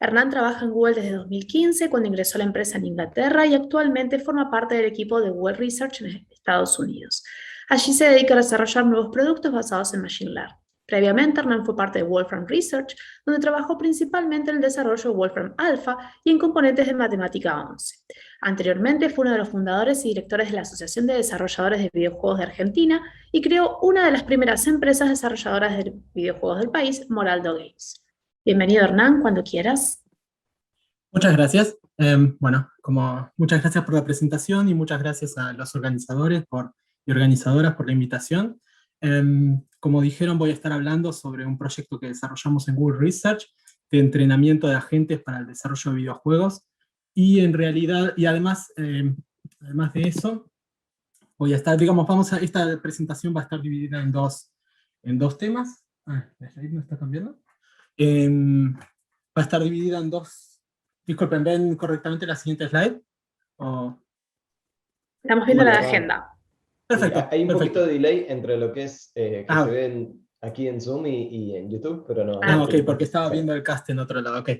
Hernán trabaja en Google desde 2015, cuando ingresó a la empresa en Inglaterra y actualmente forma parte del equipo de Google Research en Estados Unidos. Allí se dedica a desarrollar nuevos productos basados en Machine Learning. Previamente, Hernán fue parte de Wolfram Research, donde trabajó principalmente en el desarrollo de Wolfram Alpha y en componentes de Matemática 11. Anteriormente fue uno de los fundadores y directores de la Asociación de Desarrolladores de Videojuegos de Argentina y creó una de las primeras empresas desarrolladoras de videojuegos del país, Moraldo Games. Bienvenido, Hernán, cuando quieras. Muchas gracias. Muchas gracias por la presentación y muchas gracias a los organizadores y organizadoras por la invitación. Como dijeron, voy a estar hablando sobre un proyecto que desarrollamos en Google Research de entrenamiento de agentes para el desarrollo de videojuegos. Y en realidad, además de eso, voy a estar, esta presentación va a estar dividida en dos temas. ¿La slide no está cambiando? Va a estar dividida en dos. Disculpen, ¿ven correctamente la siguiente slide? Estamos viendo la agenda. Perfecto. Sí, hay un perfecto. poquito de delay entre lo que es que se ve aquí en Zoom y en YouTube, pero no. Ok, porque estaba viendo el cast en otro lado. Ok.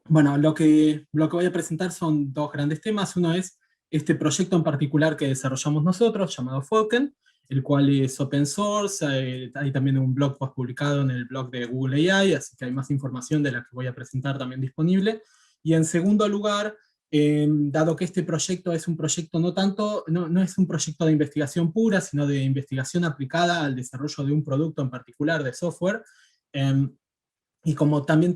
Bueno, lo que voy a presentar son dos grandes temas. Uno es este proyecto en particular que desarrollamos nosotros, llamado Falcon, el cual es open source. Hay también un blog post publicado en el blog de Google AI, así que hay más información de la que voy a presentar también disponible. Y en segundo lugar, dado que este proyecto es un proyecto no es un proyecto de investigación pura, sino de investigación aplicada al desarrollo de un producto en particular de software, y como también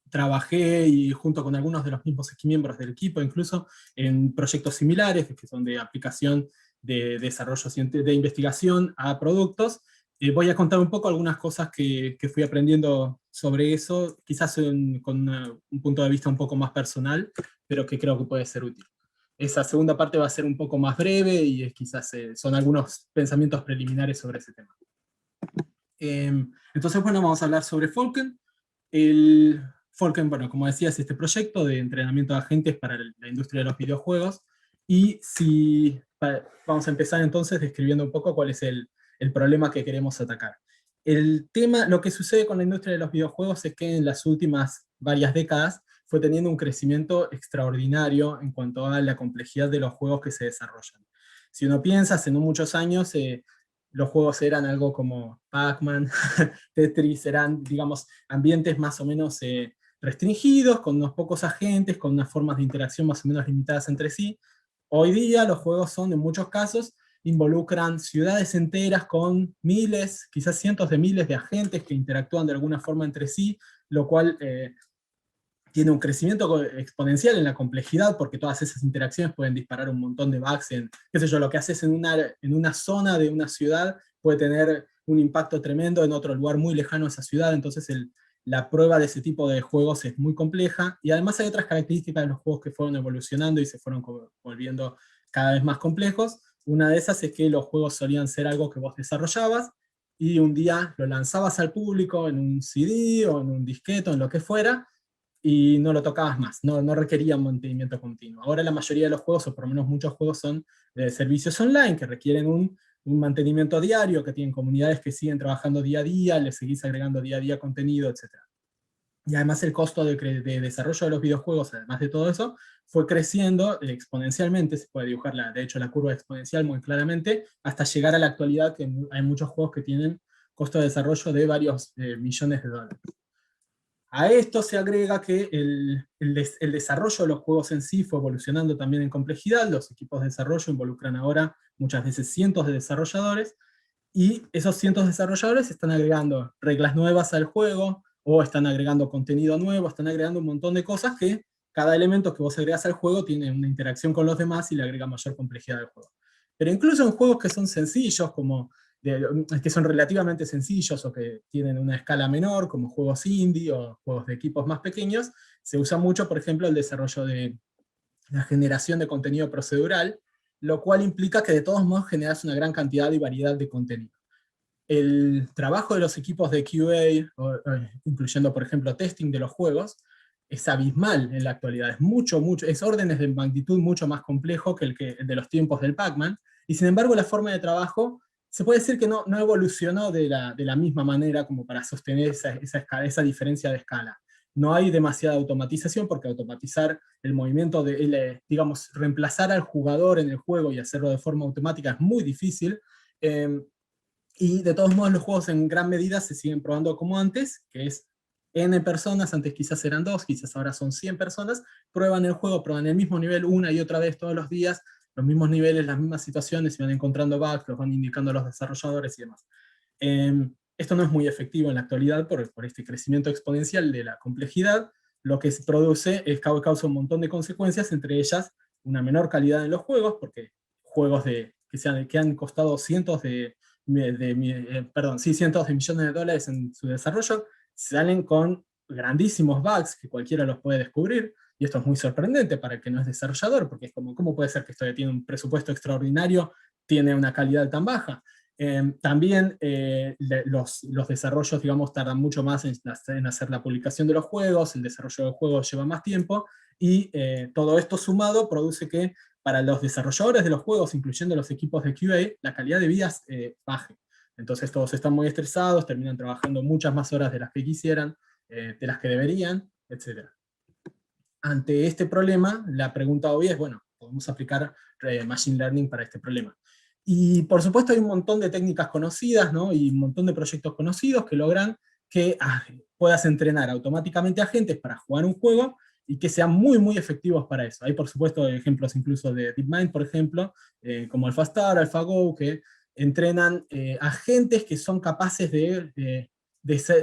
trabajé y junto con algunos de los mismos miembros del equipo, incluso en proyectos similares, que son de aplicación de desarrollo de investigación a productos, voy a contar un poco algunas cosas que fui aprendiendo sobre eso, quizás con un punto de vista un poco más personal, pero que creo que puede ser útil. Esa segunda parte va a ser un poco más breve y quizás son algunos pensamientos preliminares sobre ese tema. Entonces, bueno, vamos a hablar sobre Falcon. El Falcon, bueno, como decía, es este proyecto de entrenamiento de agentes para la industria de los videojuegos, y vamos a empezar entonces describiendo un poco cuál es el problema que queremos atacar. Lo que sucede con la industria de los videojuegos es que en las últimas varias décadas fue teniendo un crecimiento extraordinario en cuanto a la complejidad de los juegos que se desarrollan. Si uno piensa, hace no muchos años, los juegos eran algo como Pac-Man, Tetris, eran, digamos, ambientes más o menos restringidos, con unos pocos agentes, con unas formas de interacción más o menos limitadas entre sí. Hoy día los juegos son, en muchos casos, involucran ciudades enteras con miles, quizás cientos de miles de agentes que interactúan de alguna forma entre sí, lo cual tiene un crecimiento exponencial en la complejidad, porque todas esas interacciones pueden disparar un montón de bugs qué sé yo, lo que haces en una zona de una ciudad puede tener un impacto tremendo en otro lugar muy lejano a esa ciudad. Entonces la prueba de ese tipo de juegos es muy compleja, y además hay otras características de los juegos que fueron evolucionando y se fueron volviendo cada vez más complejos. Una de esas es que los juegos solían ser algo que vos desarrollabas, y un día lo lanzabas al público en un CD o en un disquete o en lo que fuera, y no lo tocabas más, no requería un mantenimiento continuo. Ahora la mayoría de los juegos, o por lo menos muchos juegos, son de servicios online que requieren un mantenimiento diario, que tienen comunidades que siguen trabajando día a día, les seguís agregando día a día contenido, etc. Y además el costo de desarrollo de los videojuegos, además de todo eso, fue creciendo exponencialmente. Se puede dibujar, de hecho, la curva exponencial muy claramente, hasta llegar a la actualidad, que hay muchos juegos que tienen costo de desarrollo de varios millones de dólares. A esto se agrega que el desarrollo de los juegos en sí fue evolucionando también en complejidad. Los equipos de desarrollo involucran ahora muchas veces cientos de desarrolladores, y esos cientos de desarrolladores están agregando reglas nuevas al juego, o están agregando contenido nuevo, están agregando un montón de cosas que cada elemento que vos agregás al juego tiene una interacción con los demás y le agrega mayor complejidad al juego. Pero incluso en juegos que son sencillos, que son relativamente sencillos o que tienen una escala menor, como juegos indie o juegos de equipos más pequeños, se usa mucho, por ejemplo, el desarrollo de la generación de contenido procedural, lo cual implica que de todos modos generas una gran cantidad y variedad de contenido. El trabajo de los equipos de QA, incluyendo por ejemplo testing de los juegos, es abismal en la actualidad, es órdenes de magnitud mucho más complejo que el de los tiempos del Pac-Man, y sin embargo la forma de trabajo se puede decir que no evolucionó de la misma manera como para sostener esa diferencia de escala. No hay demasiada automatización, porque automatizar el movimiento, digamos, reemplazar al jugador en el juego y hacerlo de forma automática es muy difícil, y de todos modos los juegos en gran medida se siguen probando como antes, que es N personas, antes quizás eran 2, quizás ahora son 100 personas, prueban el juego, prueban el mismo nivel una y otra vez todos los días, los mismos niveles, las mismas situaciones, y van encontrando bugs, los van indicando a los desarrolladores y demás. Esto no es muy efectivo en la actualidad por este crecimiento exponencial de la complejidad. Lo que se produce es que causa un montón de consecuencias, entre ellas una menor calidad en los juegos, porque juegos que han costado cientos de millones de dólares en su desarrollo, salen con grandísimos bugs que cualquiera los puede descubrir, y esto es muy sorprendente para el que no es desarrollador, porque es como, ¿cómo puede ser que esto tiene un presupuesto extraordinario, tiene una calidad tan baja? También los desarrollos, digamos, tardan mucho más en hacer la publicación de los juegos, el desarrollo del juego lleva más tiempo, y todo esto sumado produce que para los desarrolladores de los juegos, incluyendo los equipos de QA, la calidad de vida baje. Entonces todos están muy estresados, terminan trabajando muchas más horas de las que quisieran, de las que deberían, etc. Ante este problema, la pregunta obvia es, bueno, podemos aplicar Machine Learning para este problema. Y por supuesto hay un montón de técnicas conocidas, ¿no? Y un montón de proyectos conocidos que logran que puedas entrenar automáticamente a agentes para jugar un juego, y que sean muy, muy efectivos para eso. Hay, por supuesto, ejemplos incluso de DeepMind, por ejemplo, como AlphaStar, AlphaGo, que entrenan agentes que son capaces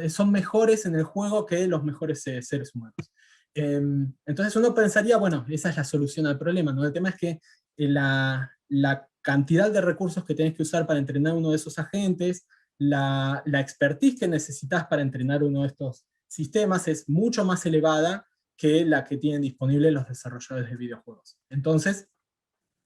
son mejores en el juego que los mejores seres humanos. Entonces uno pensaría, bueno, esa es la solución al problema, ¿no? El tema es que la cantidad de recursos que tenés que usar para entrenar uno de esos agentes, la expertise que necesitas para entrenar uno de estos sistemas es mucho más elevada que la que tienen disponible los desarrolladores de videojuegos. Entonces,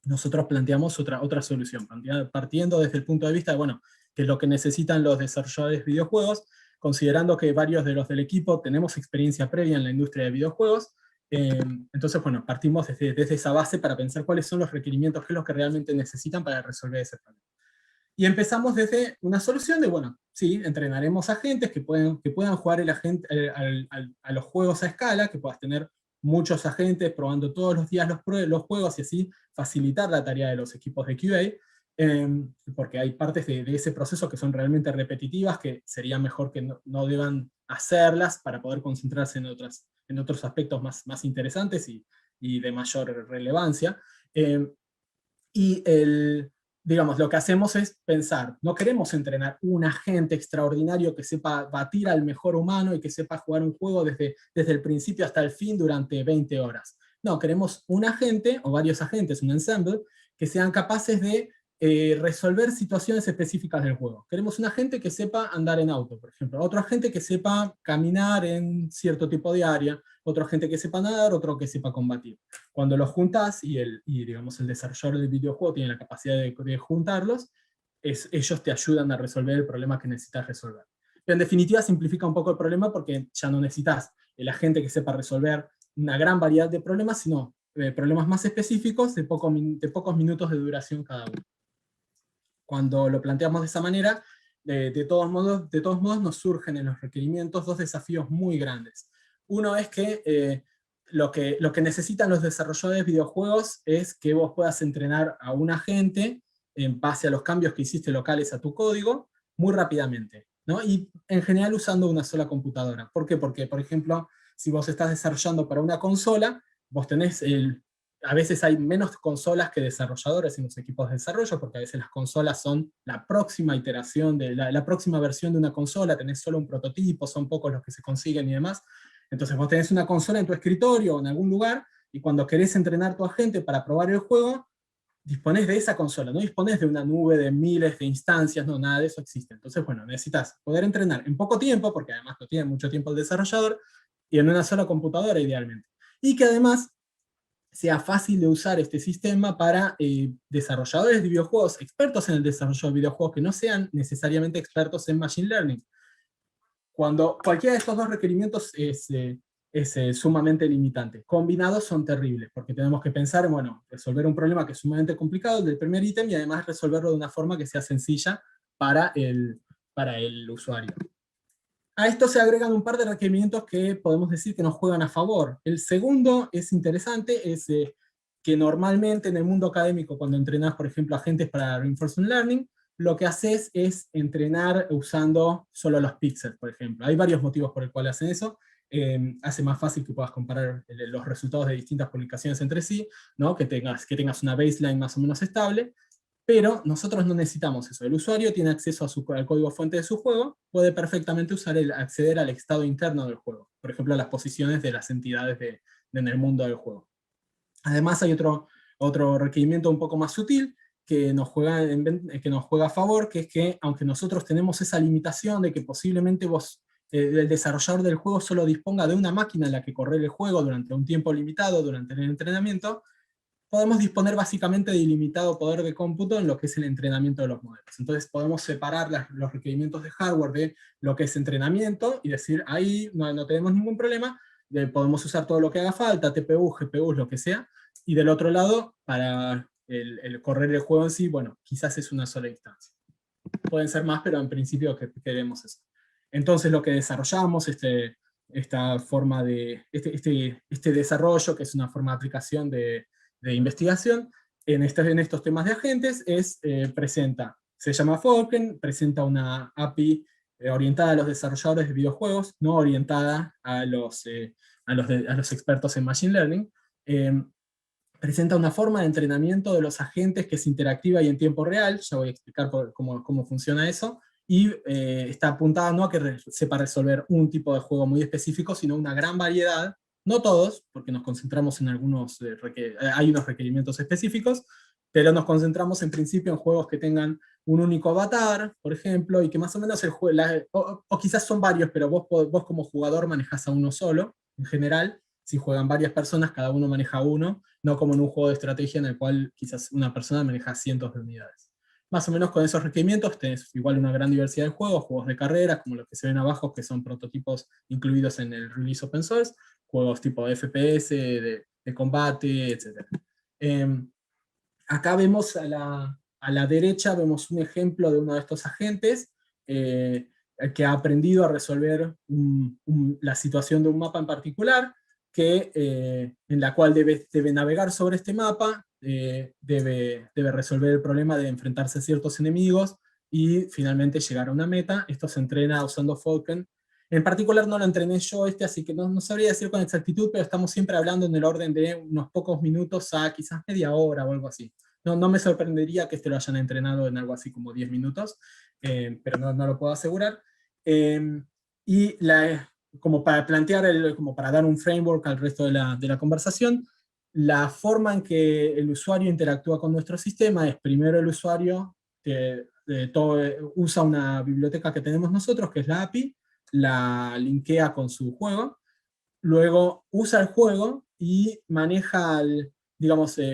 nosotros planteamos otra solución, partiendo desde el punto de vista de, bueno, que es lo que necesitan los desarrolladores de videojuegos, considerando que varios de los del equipo tenemos experiencia previa en la industria de videojuegos. Entonces, bueno, partimos desde esa base para pensar cuáles son los requerimientos, qué es lo que realmente necesitan para resolver ese problema. Y empezamos desde una solución de, bueno, sí, entrenaremos agentes que puedan jugar a los juegos a escala, que puedas tener muchos agentes probando todos los días los juegos, y así facilitar la tarea de los equipos de QA, porque hay partes de ese proceso que son realmente repetitivas, que sería mejor que no deban hacerlas para poder concentrarse en otros aspectos más interesantes y de mayor relevancia. Digamos, lo que hacemos es pensar, no queremos entrenar un agente extraordinario que sepa batir al mejor humano y que sepa jugar un juego desde el principio hasta el fin durante 20 horas. No, queremos un agente, o varios agentes, un ensemble, que sean capaces de resolver situaciones específicas del juego. Queremos un agente que sepa andar en auto, por ejemplo, otro agente que sepa caminar en cierto tipo de área, otro agente que sepa nadar, otro que sepa combatir. Cuando los juntas digamos, el desarrollador del videojuego tiene la capacidad de juntarlos, ellos te ayudan a resolver el problema que necesitas resolver. Pero en definitiva simplifica un poco el problema, porque ya no necesitas el agente que sepa resolver una gran variedad de problemas, sino problemas más específicos de pocos minutos de duración cada uno. Cuando lo planteamos de esa manera, de todos modos nos surgen en los requerimientos dos desafíos muy grandes. Uno es que lo que necesitan los desarrolladores de videojuegos es que vos puedas entrenar a un agente en base a los cambios que hiciste locales a tu código muy rápidamente, ¿no? Y en general usando una sola computadora. ¿Por qué? Porque, por ejemplo, si vos estás desarrollando para una consola, vos tenés a veces hay menos consolas que desarrolladores en los equipos de desarrollo, porque a veces las consolas son la próxima iteración, la próxima versión de una consola, tenés solo un prototipo, son pocos los que se consiguen y demás. Entonces vos tenés una consola en tu escritorio o en algún lugar, y cuando querés entrenar tu agente para probar el juego, disponés de esa consola, no disponés de una nube de miles de instancias, no, nada de eso existe. Entonces, bueno, necesitas poder entrenar en poco tiempo, porque además no tiene mucho tiempo el desarrollador, y en una sola computadora idealmente. Y que además sea fácil de usar este sistema para desarrolladores de videojuegos, expertos en el desarrollo de videojuegos, que no sean necesariamente expertos en Machine Learning. Cuando cualquiera de estos dos requerimientos es sumamente limitante. Combinados son terribles, porque tenemos que pensar, bueno, resolver un problema que es sumamente complicado, el del primer ítem, y además resolverlo de una forma que sea sencilla para el usuario. A esto se agregan un par de requerimientos que podemos decir que nos juegan a favor. El segundo es interesante, es que normalmente en el mundo académico, cuando entrenás, por ejemplo, agentes para Reinforcement Learning, lo que haces es entrenar usando solo los píxeles, por ejemplo. Hay varios motivos por el cual hacen eso. Hace más fácil que puedas comparar los resultados de distintas publicaciones entre sí, ¿no? Que tengas una baseline más o menos estable, pero nosotros no necesitamos eso. El usuario tiene acceso al código fuente de su juego, puede perfectamente acceder al estado interno del juego, por ejemplo, a las posiciones de las entidades en el mundo del juego. Además hay otro requerimiento un poco más sutil, que nos juega a favor, que es que aunque nosotros tenemos esa limitación de que posiblemente el desarrollador del juego solo disponga de una máquina en la que correr el juego durante un tiempo limitado, durante el entrenamiento, podemos disponer básicamente de ilimitado poder de cómputo en lo que es el entrenamiento de los modelos. Entonces podemos separar los requerimientos de hardware de lo que es entrenamiento, y decir, ahí no tenemos ningún problema, podemos usar todo lo que haga falta, TPU, GPU, lo que sea, y del otro lado, para el correr el juego en sí, bueno, quizás es una sola instancia. Pueden ser más, pero en principio queremos eso. Entonces lo que desarrollamos, esta forma de, este desarrollo, que es una forma de aplicación de investigación, en estos temas de agentes, se llama Falcon, presenta una API orientada a los desarrolladores de videojuegos, no orientada a los expertos en Machine Learning. Presenta una forma de entrenamiento de los agentes que es interactiva y en tiempo real, ya voy a explicar cómo funciona eso, y está apuntada no a que sepa resolver un tipo de juego muy específico, sino una gran variedad, no todos, porque nos concentramos en algunos, hay unos requerimientos específicos, pero nos concentramos en principio en juegos que tengan un único avatar, por ejemplo, y que más o menos o quizás son varios, pero vos como jugador manejás a uno solo, en general. Si juegan varias personas, cada uno maneja uno, no como en un juego de estrategia en el cual quizás una persona maneja cientos de unidades. Más o menos con esos requerimientos tenés igual una gran diversidad de juegos de carreras, como los que se ven abajo, que son prototipos incluidos en el release open source, juegos tipo de FPS, de combate, etc. Acá vemos a la derecha, vemos un ejemplo de uno de estos agentes, que ha aprendido a resolver la situación de un mapa en particular, en la cual debe navegar sobre este mapa, debe resolver el problema de enfrentarse a ciertos enemigos, y finalmente llegar a una meta. Esto se entrena usando Falcon. En particular no lo entrené yo así que no sabría decir con exactitud, pero estamos siempre hablando en el orden de unos pocos minutos a quizás media hora o algo así. No me sorprendería que lo hayan entrenado en algo así como 10 minutos, pero no lo puedo asegurar. Y como para plantear, como para dar un framework al resto de la conversación, la forma en que el usuario interactúa con nuestro sistema es: primero el usuario usa una biblioteca que tenemos nosotros, que es la API, la linkea con su juego, luego usa el juego y maneja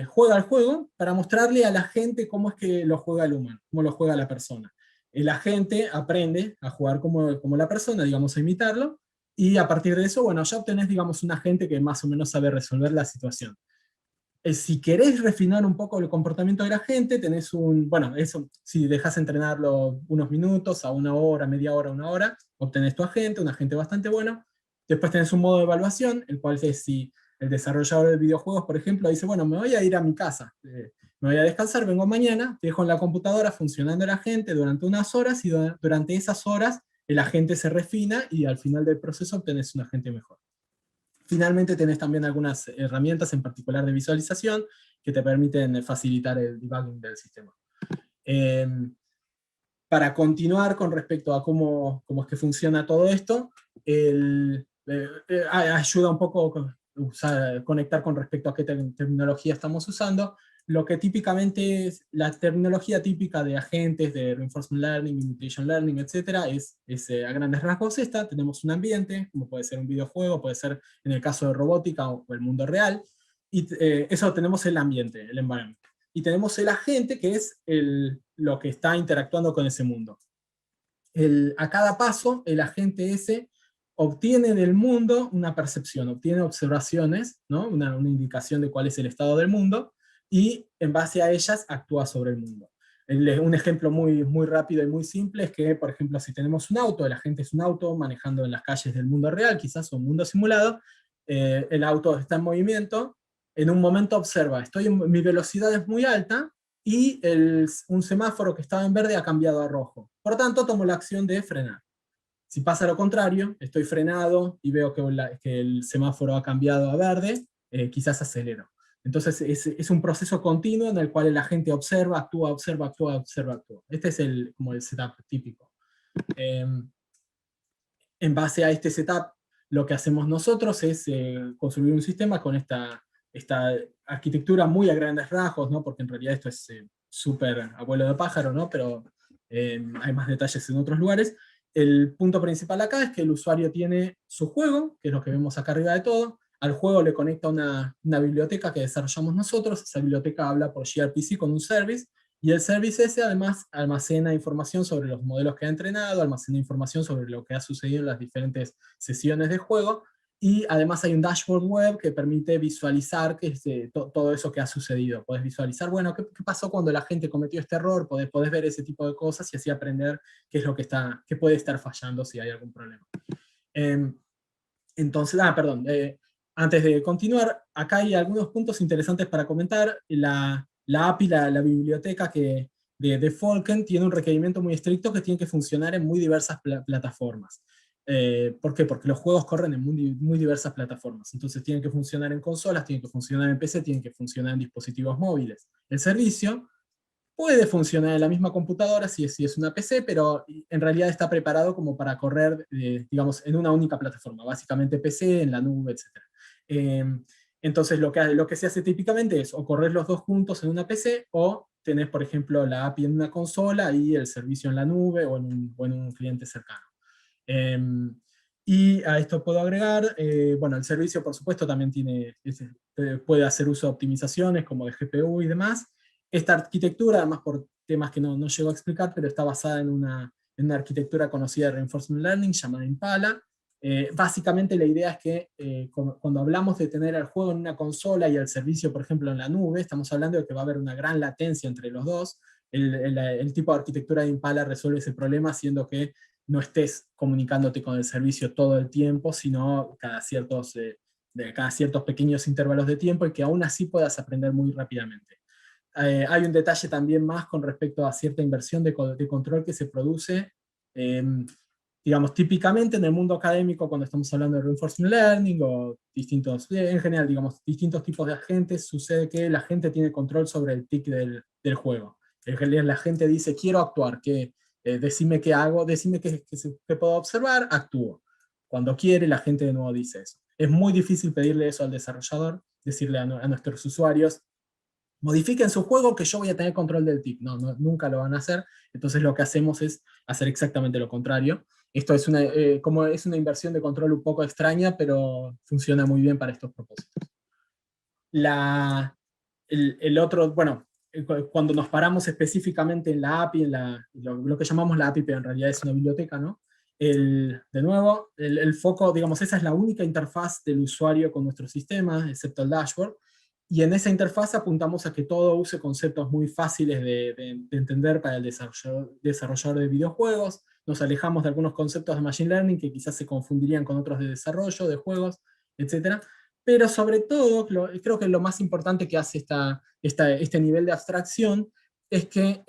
juega el juego para mostrarle a la gente cómo es que lo juega el humano, cómo lo juega la persona. El agente aprende a jugar como la persona, a imitarlo, y a partir de eso, bueno, ya obtenés, un agente que más o menos sabe resolver la situación. Si querés refinar un poco el comportamiento del agente, tenés eso, si dejás entrenarlo unos minutos, a una hora, media hora, una hora, obtenés tu agente, un agente bastante bueno. Después tenés un modo de evaluación, el cual es si el desarrollador de videojuegos, por ejemplo, dice, bueno, me voy a ir a mi casa, me voy a descansar, vengo mañana, te dejo en la computadora funcionando el agente durante unas horas, y durante esas horas el agente se refina, y al final del proceso obtenés un agente mejor. Finalmente tenés también algunas herramientas, en particular de visualización, que te permiten facilitar el debugging del sistema. Para continuar con respecto a cómo es que funciona todo esto, ayuda un poco conectar con respecto a qué terminología estamos usando. Lo que típicamente es la terminología típica de agentes, de Reinforcement Learning, Imitation Learning, etc., es a grandes rasgos esta. Tenemos un ambiente, como puede ser un videojuego, puede ser en el caso de robótica o el mundo real, y eso tenemos el ambiente, el environment. Y tenemos el agente, que es lo que está interactuando con ese mundo. A cada paso, el agente ese obtiene del mundo una percepción, obtiene observaciones, ¿no? una indicación de cuál es el estado del mundo, y en base a ellas actúa sobre el mundo. Un ejemplo muy rápido y muy simple es que, por ejemplo, si tenemos un auto, el agente es un auto manejando en las calles del mundo real, quizás, o un mundo simulado, el auto está en movimiento, en un momento observa, mi velocidad es muy alta, y un semáforo que estaba en verde ha cambiado a rojo. Por tanto, tomo la acción de frenar. Si pasa lo contrario, estoy frenado y veo que el semáforo ha cambiado a verde, quizás acelero. Entonces es un proceso continuo en el cual el agente observa, actúa, observa, actúa, observa, actúa. Este es como el setup típico. En base a este setup, lo que hacemos nosotros es construir un sistema con esta arquitectura muy a grandes rasgos, ¿no? Porque en realidad esto es súper abuelo de pájaro, ¿no? Pero hay más detalles en otros lugares. El punto principal acá es que el usuario tiene su juego, que es lo que vemos acá arriba de todo. Al juego le conecta una biblioteca que desarrollamos nosotros. Esa biblioteca habla por gRPC con un service, y el service ese además almacena información sobre los modelos que ha entrenado, almacena información sobre lo que ha sucedido en las diferentes sesiones de juego, y además hay un dashboard web que permite visualizar todo eso que ha sucedido. Podés visualizar, bueno, ¿qué pasó cuando la gente cometió este error? Podés ver ese tipo de cosas y así aprender qué es lo qué puede estar fallando si hay algún problema. Entonces, perdón, antes de continuar, acá hay algunos puntos interesantes para comentar. La API, la biblioteca de Falcon, tiene un requerimiento muy estricto que tiene que funcionar en muy diversas plataformas. ¿Por qué? Porque los juegos corren en muy diversas plataformas. Entonces tienen que funcionar en consolas, tienen que funcionar en PC, tienen que funcionar en dispositivos móviles. El servicio puede funcionar en la misma computadora si es una PC, pero en realidad está preparado como para correr, digamos, en una única plataforma, básicamente PC, en la nube, etc. Entonces lo que se hace típicamente es o correr los dos juntos en una PC, o tenés, por ejemplo, la API en una consola y el servicio en la nube o en un cliente cercano. Y a esto puedo agregar, bueno, el servicio por supuesto también puede hacer uso de optimizaciones como de GPU y demás. Esta arquitectura, además por temas que no llego a explicar, pero está basada en una arquitectura conocida de Reinforcement Learning llamada Impala. Básicamente la idea es que cuando hablamos de tener el juego en una consola y el servicio, por ejemplo, en la nube, estamos hablando de que va a haber una gran latencia entre los dos. El tipo de arquitectura de Impala resuelve ese problema, haciendo que no estés comunicándote con el servicio todo el tiempo, sino cada ciertos pequeños intervalos de tiempo, y que aún así puedas aprender muy rápidamente. Hay un detalle también más con respecto a cierta inversión de control que se produce, digamos, típicamente en el mundo académico, cuando estamos hablando de Reinforcement Learning, o en general, digamos, distintos tipos de agentes, sucede que la gente tiene control sobre el tick del juego. La gente dice, quiero actuar, decime qué hago, decime qué puedo observar, actúo. Cuando quiere, la gente de nuevo dice eso. Es muy difícil pedirle eso al desarrollador, decirle a nuestros usuarios, modifiquen su juego que yo voy a tener control del tick. No, nunca lo van a hacer. Entonces lo que hacemos es hacer exactamente lo contrario. Esto es una inversión de control un poco extraña, pero funciona muy bien para estos propósitos. El otro, bueno, cuando nos paramos específicamente en la API, lo que llamamos la API, pero en realidad es una biblioteca, ¿no? De nuevo, el foco, digamos, esa es la única interfaz del usuario con nuestro sistema, excepto el dashboard, y en esa interfaz apuntamos a que todo use conceptos muy fáciles de entender para el desarrollador de videojuegos. Nos alejamos de algunos conceptos de Machine Learning que quizás se confundirían con otros de desarrollo, de juegos, etc. Pero sobre todo, creo que lo más importante que hace este nivel de abstracción es que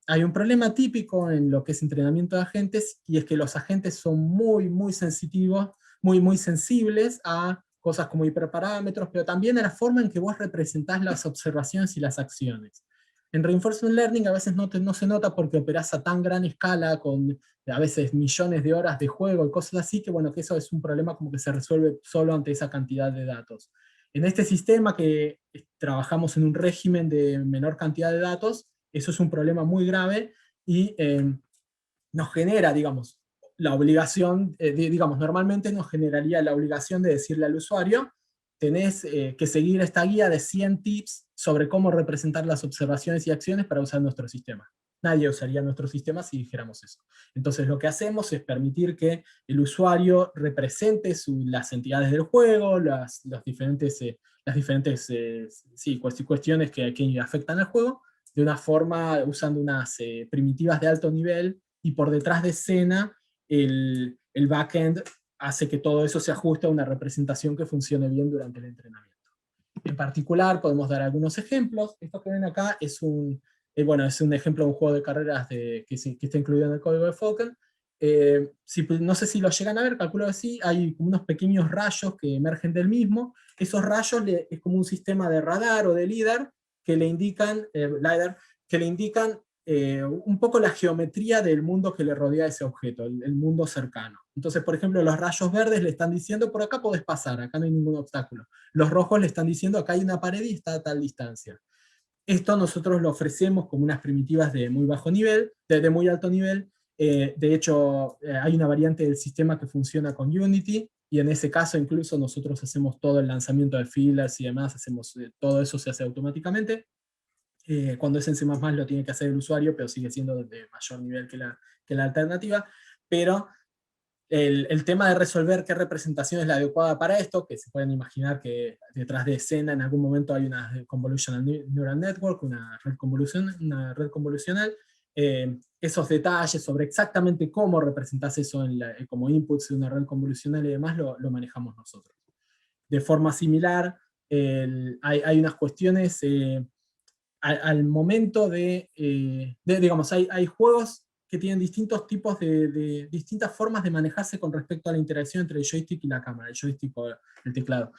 hay un problema típico en lo que es entrenamiento de agentes, y es que los agentes son muy sensitivos, muy sensibles a cosas como hiperparámetros, pero también a la forma en que vos representás las observaciones y las acciones. En Reinforcement Learning a veces no se nota porque operás a tan gran escala, con a veces millones de horas de juego y cosas así, que bueno, que eso es un problema como que se resuelve solo ante esa cantidad de datos. En este sistema que trabajamos en un régimen de menor cantidad de datos, eso es un problema muy grave, y nos genera, digamos, la obligación, digamos, normalmente nos generaría la obligación de decirle al usuario, tenés que seguir esta guía de 100 tips sobre cómo representar las observaciones y acciones para usar nuestro sistema. Nadie usaría nuestro sistema si dijéramos eso. Entonces lo que hacemos es permitir que el usuario represente las entidades del juego, las diferentes cuestiones que afectan al juego, de una forma, usando unas primitivas de alto nivel, y por detrás de escena, el backend hace que todo eso se ajuste a una representación que funcione bien durante el entrenamiento. En particular, podemos dar algunos ejemplos. Esto que ven acá es es un ejemplo de un juego de carreras que está incluido en el código de Falcon. No sé si lo llegan a ver, calculo que sí, hay unos pequeños rayos que emergen del mismo. Esos rayos es como un sistema de radar o de LIDAR que le indican, un poco la geometría del mundo que le rodea a ese objeto, el mundo cercano. Entonces, por ejemplo, los rayos verdes le están diciendo, por acá podés pasar, acá no hay ningún obstáculo. Los rojos le están diciendo, acá hay una pared y está a tal distancia. Esto nosotros lo ofrecemos como unas primitivas de muy bajo nivel, de muy alto nivel. De hecho, hay una variante del sistema que funciona con Unity, y en ese caso incluso nosotros hacemos todo el lanzamiento de fillers y demás, todo eso se hace automáticamente. Cuando es en C++ lo tiene que hacer el usuario, pero sigue siendo de mayor nivel que la alternativa. Pero el tema de resolver qué representación es la adecuada para esto, que se pueden imaginar que detrás de escena en algún momento hay una Convolutional Neural Network, una red convolucional, esos detalles sobre exactamente cómo representás eso como inputs de una red convolucional y demás, lo manejamos nosotros. De forma similar, hay unas cuestiones al momento digamos, hay juegos que tienen distintos tipos distintas formas de manejarse con respecto a la interacción entre el joystick y la cámara, el joystick o el teclado.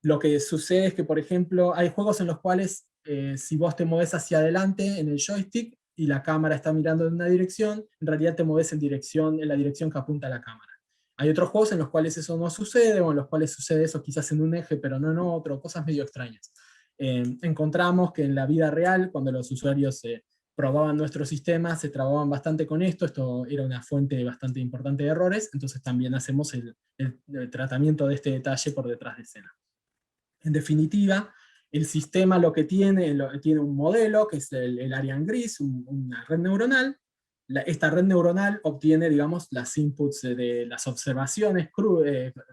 Lo que sucede es que, por ejemplo, hay juegos en los cuales si vos te movés hacia adelante en el joystick y la cámara está mirando en una dirección, en realidad te movés en la dirección que apunta la cámara. Hay otros juegos en los cuales eso no sucede, o en los cuales sucede eso quizás en un eje, pero no en otro, cosas medio extrañas. Encontramos que en la vida real, cuando los usuarios probaban nuestro sistema, se trababan bastante con esto era una fuente bastante importante de errores, entonces también hacemos el tratamiento de este detalle por detrás de escena. En definitiva, el sistema lo que tiene un modelo, que es el área en gris, una red neuronal. Esta red neuronal obtiene, digamos, las inputs de las observaciones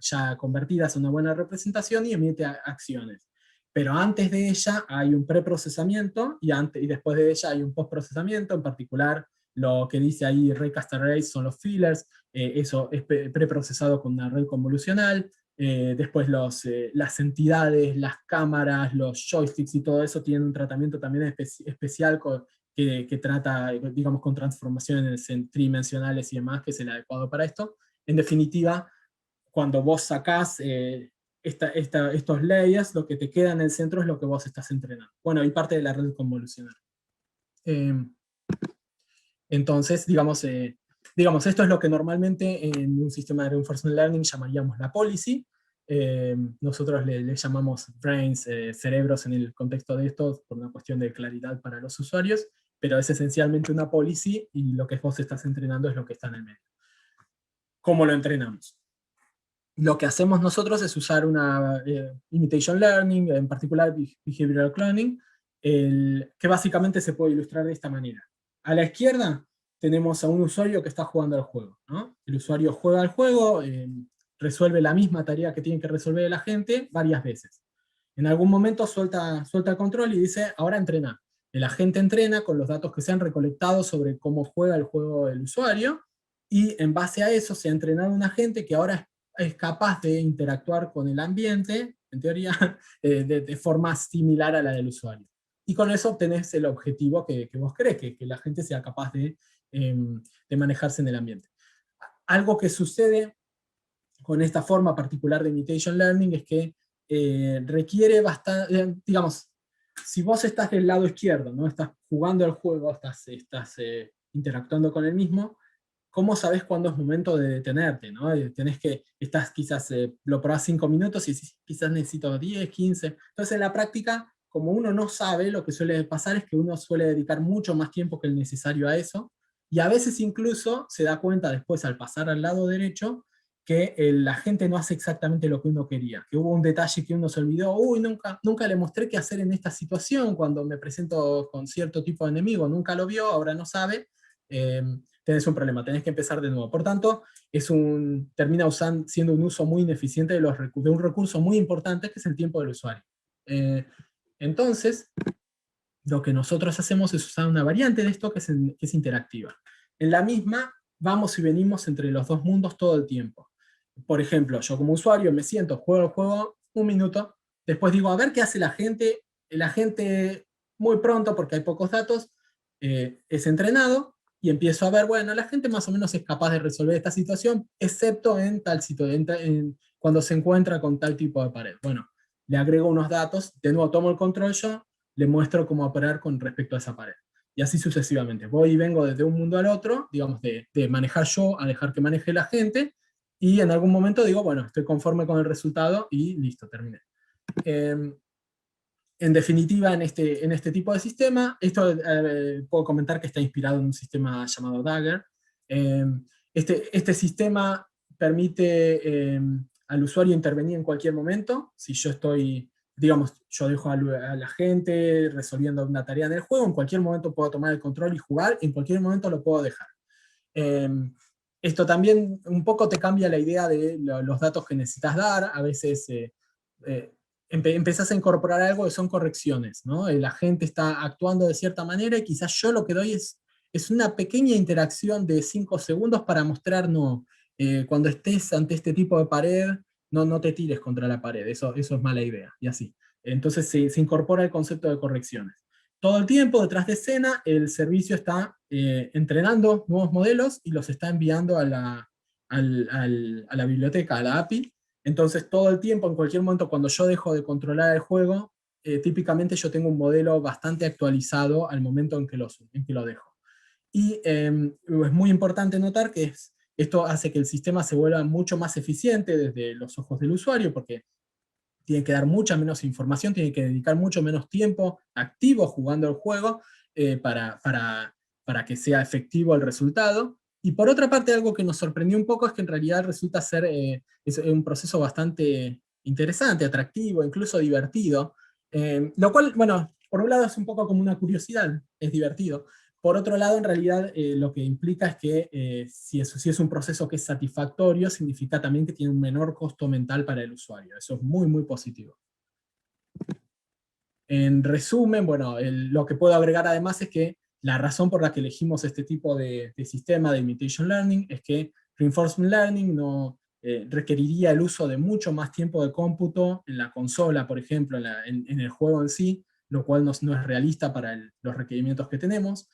ya convertidas en una buena representación y emite acciones. Pero antes de ella hay un preprocesamiento y después de ella hay un postprocesamiento. En particular, lo que dice ahí Raycast Arrays son los fillers, eso es preprocesado con una red convolucional. Después las entidades, las cámaras, los joysticks y todo eso tienen un tratamiento también especial que trata, digamos, con transformaciones tridimensionales y demás, que es el adecuado para esto. En definitiva, cuando vos sacás estos layers, lo que te queda en el centro es lo que vos estás entrenando. Bueno, y parte de la red convolucional. Entonces, digamos, esto es lo que normalmente en un sistema de reinforcement learning llamaríamos la policy. Nosotros le llamamos brains, cerebros en el contexto de esto, por una cuestión de claridad para los usuarios, pero es esencialmente una policy, y lo que vos estás entrenando es lo que está en el medio. ¿Cómo lo entrenamos? Lo que hacemos nosotros es usar una imitation learning, en particular behavioral cloning, que básicamente se puede ilustrar de esta manera. A la izquierda tenemos a un usuario que está jugando al juego, ¿no? El usuario juega al juego, resuelve la misma tarea que tiene que resolver la gente varias veces. En algún momento suelta el control y dice, ahora entrena. El agente entrena con los datos que se han recolectado sobre cómo juega el juego el usuario, y en base a eso se ha entrenado un agente que ahora es capaz de interactuar con el ambiente, en teoría, de forma similar a la del usuario. Y con eso obtenés el objetivo que vos querés, que la gente sea capaz de manejarse en el ambiente. Algo que sucede con esta forma particular de imitation learning es que requiere bastante, digamos, si vos estás del lado izquierdo, ¿no? Estás jugando el juego, estás interactuando con el mismo, ¿cómo sabes cuándo es momento de detenerte? ¿No? Quizás lo probás 5 minutos y quizás necesito 10, 15. Entonces en la práctica, como uno no sabe, lo que suele pasar es que uno suele dedicar mucho más tiempo que el necesario a eso, y a veces incluso se da cuenta después al pasar al lado derecho que la gente no hace exactamente lo que uno quería, que hubo un detalle que uno se olvidó, nunca le mostré qué hacer en esta situación cuando me presento con cierto tipo de enemigo, nunca lo vio, ahora no sabe. Tenés un problema, tenés que empezar de nuevo. Por tanto, termina siendo un uso muy ineficiente de un recurso muy importante, que es el tiempo del usuario. Entonces, lo que nosotros hacemos es usar una variante de esto que es interactiva. En la misma, vamos y venimos entre los dos mundos todo el tiempo. Por ejemplo, yo como usuario me siento, juego el juego un minuto, después digo, a ver qué hace la gente muy pronto, porque hay pocos datos, es entrenado, y empiezo a ver, bueno, la gente más o menos es capaz de resolver esta situación, excepto en tal situación, cuando se encuentra con tal tipo de pared. Bueno, le agrego unos datos, de nuevo tomo el control yo, le muestro cómo operar con respecto a esa pared. Y así sucesivamente. Voy y vengo desde un mundo al otro, digamos, de manejar yo a dejar que maneje la gente, y en algún momento digo, bueno, estoy conforme con el resultado, y listo, terminé. En definitiva, en este tipo de sistema, esto puedo comentar que está inspirado en un sistema llamado Dagger. Este sistema permite al usuario intervenir en cualquier momento. Si yo estoy, digamos, yo dejo a la gente resolviendo una tarea en el juego, en cualquier momento puedo tomar el control y jugar, en cualquier momento lo puedo dejar. Esto también un poco te cambia la idea de los datos que necesitas dar. A veces empezás a incorporar algo que son correcciones, ¿no? La gente está actuando de cierta manera y quizás yo lo que doy es una pequeña interacción de 5 segundos para mostrar, no, cuando estés ante este tipo de pared, no te tires contra la pared, eso es mala idea, y así. Entonces se incorpora el concepto de correcciones. Todo el tiempo, detrás de escena, el servicio está entrenando nuevos modelos y los está enviando a la biblioteca, a la API. Entonces todo el tiempo, en cualquier momento, cuando yo dejo de controlar el juego, típicamente yo tengo un modelo bastante actualizado al momento en que lo dejo. Y es muy importante notar que esto hace que el sistema se vuelva mucho más eficiente desde los ojos del usuario, porque tiene que dar mucha menos información, tiene que dedicar mucho menos tiempo activo jugando el juego para que sea efectivo el resultado. Y por otra parte, algo que nos sorprendió un poco es que en realidad resulta ser es un proceso bastante interesante, atractivo, incluso divertido. Lo cual, bueno, por un lado es un poco como una curiosidad, es divertido. Por otro lado, en realidad, lo que implica es que si es un proceso que es satisfactorio, significa también que tiene un menor costo mental para el usuario. Eso es muy, muy positivo. En resumen, bueno, lo que puedo agregar además es que la razón por la que elegimos este tipo de sistema de imitation learning es que reinforcement learning no requeriría el uso de mucho más tiempo de cómputo en la consola, por ejemplo, en el juego en sí, lo cual no es realista para los requerimientos que tenemos.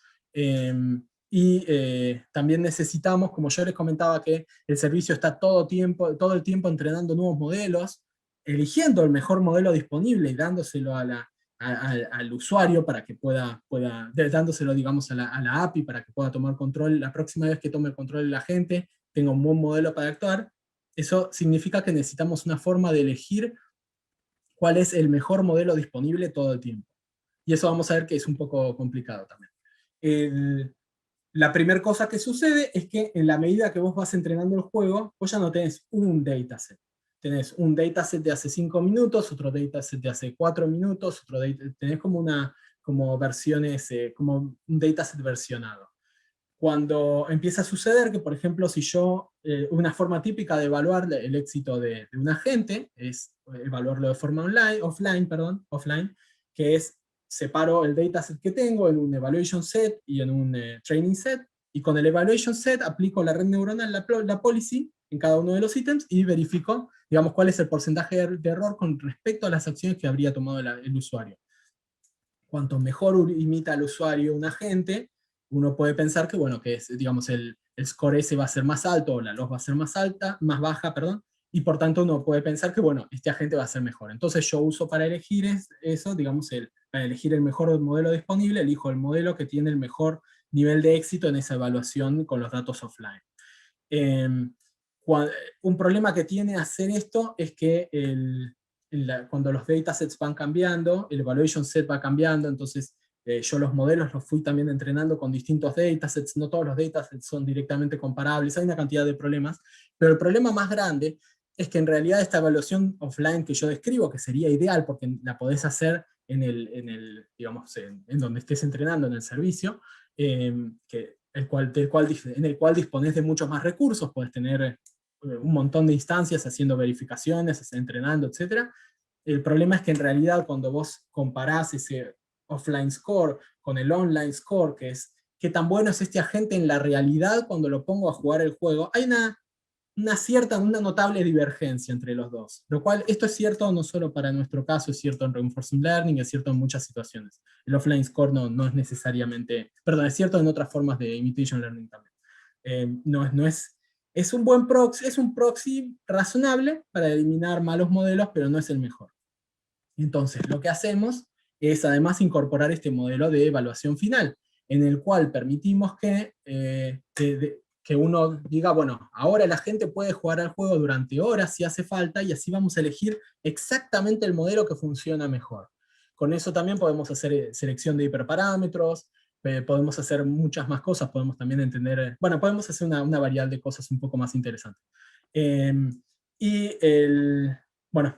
También necesitamos, como yo les comentaba, que el servicio está todo el tiempo entrenando nuevos modelos, eligiendo el mejor modelo disponible y dándoselo al usuario para que dándoselo, digamos, a la API para que pueda tomar control. La próxima vez que tome el control de la gente, tenga un buen modelo para actuar. Eso significa que necesitamos una forma de elegir cuál es el mejor modelo disponible todo el tiempo. Y eso vamos a ver que es un poco complicado también. La primera cosa que sucede es que en la medida que vos vas entrenando el juego, vos ya no tenés un dataset. Tenés un dataset de hace 5 minutos, otro dataset de hace 4 minutos, tenés como versiones, como un dataset versionado. Cuando empieza a suceder que, por ejemplo, si una forma típica de evaluar el éxito de un agente es evaluarlo de forma offline, que es separo el dataset que tengo en un evaluation set y en un training set, y con el evaluation set aplico la red neuronal, la policy, en cada uno de los ítems, y verifico, digamos, cuál es el porcentaje de error con respecto a las acciones que habría tomado el usuario. Cuanto mejor imita al usuario un agente, uno puede pensar que, bueno, que digamos, el score ese va a ser más alto, o la loss va a ser más baja, y por tanto uno puede pensar que, bueno, este agente va a ser mejor. Entonces yo uso para elegir eso, digamos, para elegir el mejor modelo disponible, elijo el modelo que tiene el mejor nivel de éxito en esa evaluación con los datos offline. Un problema que tiene hacer esto es que cuando los datasets van cambiando, el evaluation set va cambiando, entonces yo los modelos los fui también entrenando con distintos datasets, no todos los datasets son directamente comparables, hay una cantidad de problemas, pero el problema más grande es que en realidad esta evaluación offline que yo describo, que sería ideal porque la podés hacer digamos, en donde estés entrenando en el servicio, en el cual disponés de muchos más recursos, podés tener un montón de instancias haciendo verificaciones, entrenando, etc. El problema es que en realidad cuando vos comparás offline score, con el online score, que es qué tan bueno es este agente en la realidad cuando lo pongo a jugar el juego, hay una notable divergencia entre los dos. Lo cual, esto es cierto no solo para nuestro caso, es cierto en Reinforcement Learning, es cierto en muchas situaciones. El offline score no es necesariamente, perdón, es cierto en otras formas de imitation learning también. Es un buen proxy, es un proxy razonable para eliminar malos modelos, pero no es el mejor. Entonces, lo que hacemos es además incorporar este modelo de evaluación final, en el cual permitimos que uno diga, bueno, ahora la gente puede jugar al juego durante horas si hace falta, y así vamos a elegir exactamente el modelo que funciona mejor. Con eso también podemos hacer selección de hiperparámetros, podemos hacer muchas más cosas, podemos también entender, bueno, podemos hacer una variedad de cosas un poco más interesantes. Bueno,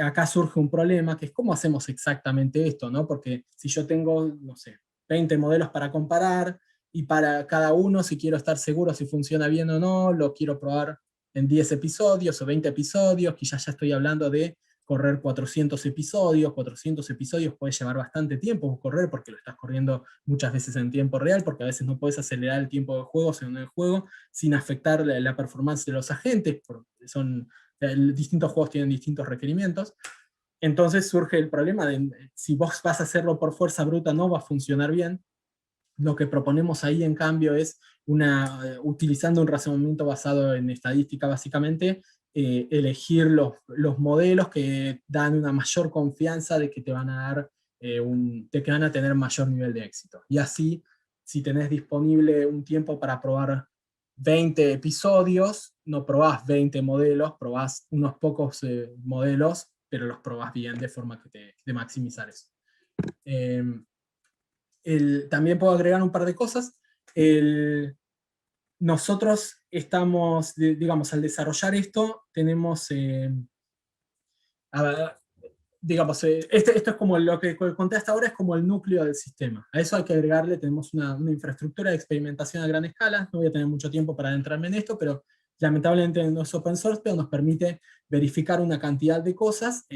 acá surge un problema, que es cómo hacemos exactamente esto, ¿no? Porque si yo tengo, no sé, 20 modelos para comparar, y para cada uno, si quiero estar seguro si funciona bien o no, lo quiero probar en 10 episodios o 20 episodios, quizás ya estoy hablando de correr 400 episodios puede llevar bastante tiempo correr, porque lo estás corriendo muchas veces en tiempo real, porque a veces no puedes acelerar el tiempo de juego según el juego, sin afectar la performance de los agentes, porque distintos juegos tienen distintos requerimientos. Entonces surge el problema de si vos vas a hacerlo por fuerza bruta no va a funcionar bien. Lo que proponemos ahí, en cambio, es utilizando un razonamiento basado en estadística, básicamente, elegir los modelos que dan una mayor confianza de que te van a dar de que van a tener mayor nivel de éxito. Y así, si tenés disponible un tiempo para probar 20 episodios, no probás 20 modelos, probás unos pocos modelos, pero los probás bien de forma de maximizar eso. También puedo agregar un par de cosas. Nosotros estamos, digamos, al desarrollar esto, tenemos, digamos, esto es como lo que conté hasta ahora, es como el núcleo del sistema. A eso hay que agregarle, tenemos una infraestructura de experimentación a gran escala. No voy a tener mucho tiempo para adentrarme en esto, pero lamentablemente no es open source, pero nos permite verificar una cantidad de cosas,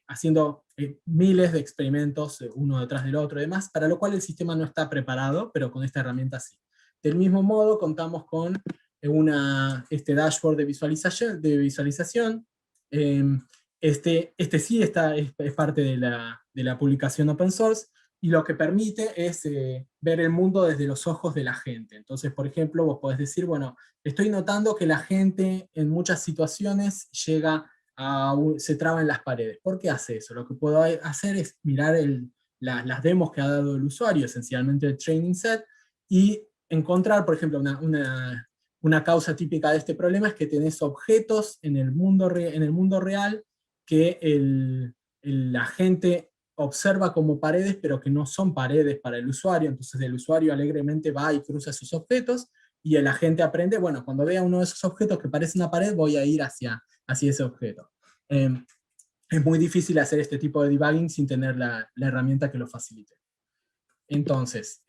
haciendo miles de experimentos uno detrás del otro y demás, para lo cual el sistema no está preparado, pero con esta herramienta sí. Del mismo modo, contamos con este dashboard de visualización. Este sí es parte de la publicación open source, y lo que permite es ver el mundo desde los ojos de la gente. Entonces, por ejemplo, vos podés decir, bueno, estoy notando que la gente en muchas situaciones se traba en las paredes. ¿Por qué hace eso? Lo que puedo hacer es mirar las demos que ha dado el usuario, esencialmente el training set, y encontrar, por ejemplo, una causa típica de este problema es que tenés objetos en el mundo real que la gente observa como paredes, pero que no son paredes para el usuario. Entonces el usuario alegremente va y cruza esos objetos, y el agente aprende, bueno, cuando vea uno de esos objetos que parece una pared, voy a ir hacia ese objeto. Es muy difícil hacer este tipo de debugging sin tener la herramienta que lo facilite. Entonces,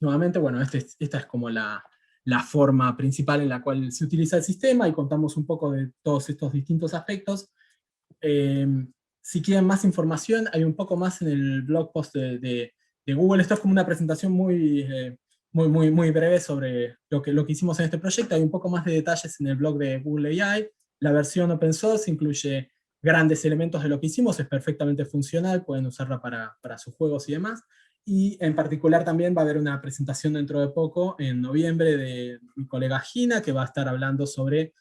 nuevamente, bueno, esta es como la forma principal en la cual se utiliza el sistema, y contamos un poco de todos estos distintos aspectos. Si quieren más información, hay un poco más en el blog post de Google. Esto es como una presentación muy breve sobre lo que hicimos en este proyecto. Hay un poco más de detalles en el blog de Google AI. La versión open source incluye grandes elementos de lo que hicimos, es perfectamente funcional, pueden usarla para sus juegos y demás. Y en particular también va a haber una presentación dentro de poco, en noviembre, de mi colega Gina, que va a estar hablando sobre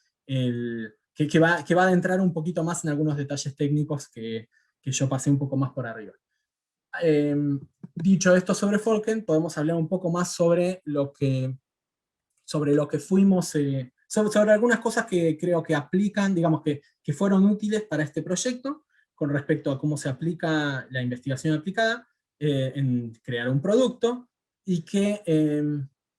que va a adentrar un poquito más en algunos detalles técnicos que yo pasé un poco más por arriba. Dicho esto sobre Falken, podemos hablar un poco más sobre lo que fuimos, sobre algunas cosas que creo que aplican, digamos que fueron útiles para este proyecto, con respecto a cómo se aplica la investigación aplicada en crear un producto, y que,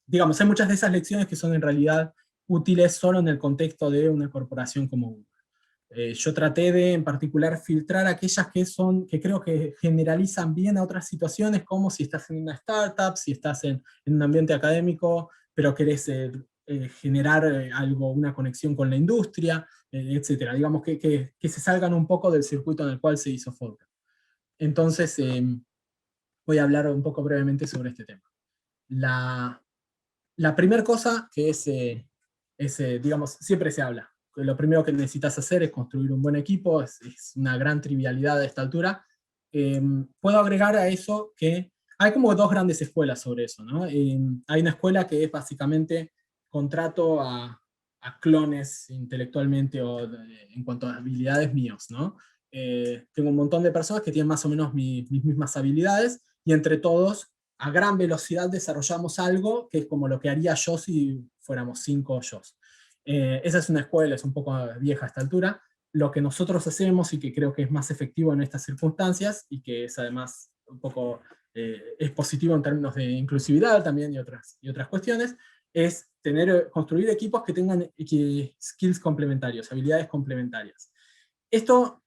digamos, hay muchas de esas lecciones que son en realidad útiles solo en el contexto de una corporación como Google. Yo traté de, en particular, filtrar aquellas que creo que generalizan bien a otras situaciones, como si estás en una startup, si estás en un ambiente académico, pero querés generar una conexión con la industria, etc. Digamos que se salgan un poco del circuito en el cual se hizo Falken. Entonces, voy a hablar un poco brevemente sobre este tema. La primera cosa que digamos, siempre se habla. Lo primero que necesitas hacer es construir un buen equipo, es una gran trivialidad a esta altura. Puedo agregar a eso que hay como dos grandes escuelas sobre eso, ¿no? Hay una escuela que es básicamente contrato a clones intelectualmente o en cuanto a habilidades míos, ¿no? Tengo un montón de personas que tienen más o menos mis mismas habilidades, y entre todos a gran velocidad desarrollamos algo que es como lo que haría yo si fuéramos 5 yo. Esa es una escuela, es un poco vieja a esta altura. Lo que nosotros hacemos, y que creo que es más efectivo en estas circunstancias, y que es además un poco es positivo en términos de inclusividad también y otras cuestiones, es construir equipos que tengan skills complementarios, habilidades complementarias. Esto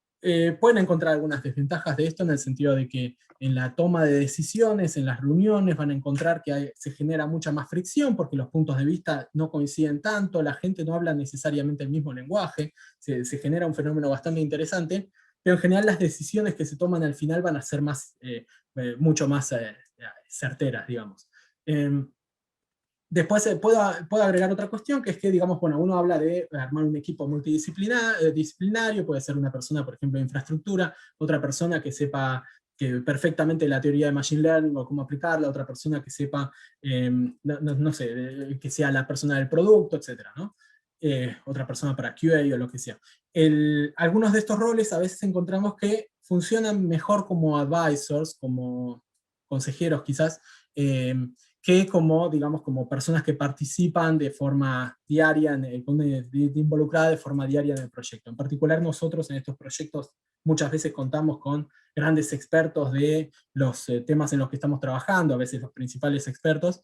pueden encontrar algunas desventajas de esto, en el sentido de que en la toma de decisiones, en las reuniones, van a encontrar que se genera mucha más fricción, porque los puntos de vista no coinciden tanto, la gente no habla necesariamente el mismo lenguaje, se genera un fenómeno bastante interesante, pero en general las decisiones que se toman al final van a ser mucho más certeras, digamos. Después puedo agregar otra cuestión, que es que, digamos, bueno, uno habla de armar un equipo multidisciplinario, puede ser una persona, por ejemplo, de infraestructura, otra persona que sepa perfectamente la teoría de Machine Learning o cómo aplicarla, otra persona que sepa, no sé, que sea la persona del producto, etc., ¿no? Otra persona para QA o lo que sea. Algunos de estos roles a veces encontramos que funcionan mejor como advisors, como consejeros quizás, que como, digamos, como personas que participan de forma diaria, involucrada de forma diaria en el proyecto. En particular nosotros en estos proyectos muchas veces contamos con grandes expertos de los temas en los que estamos trabajando, a veces los principales expertos,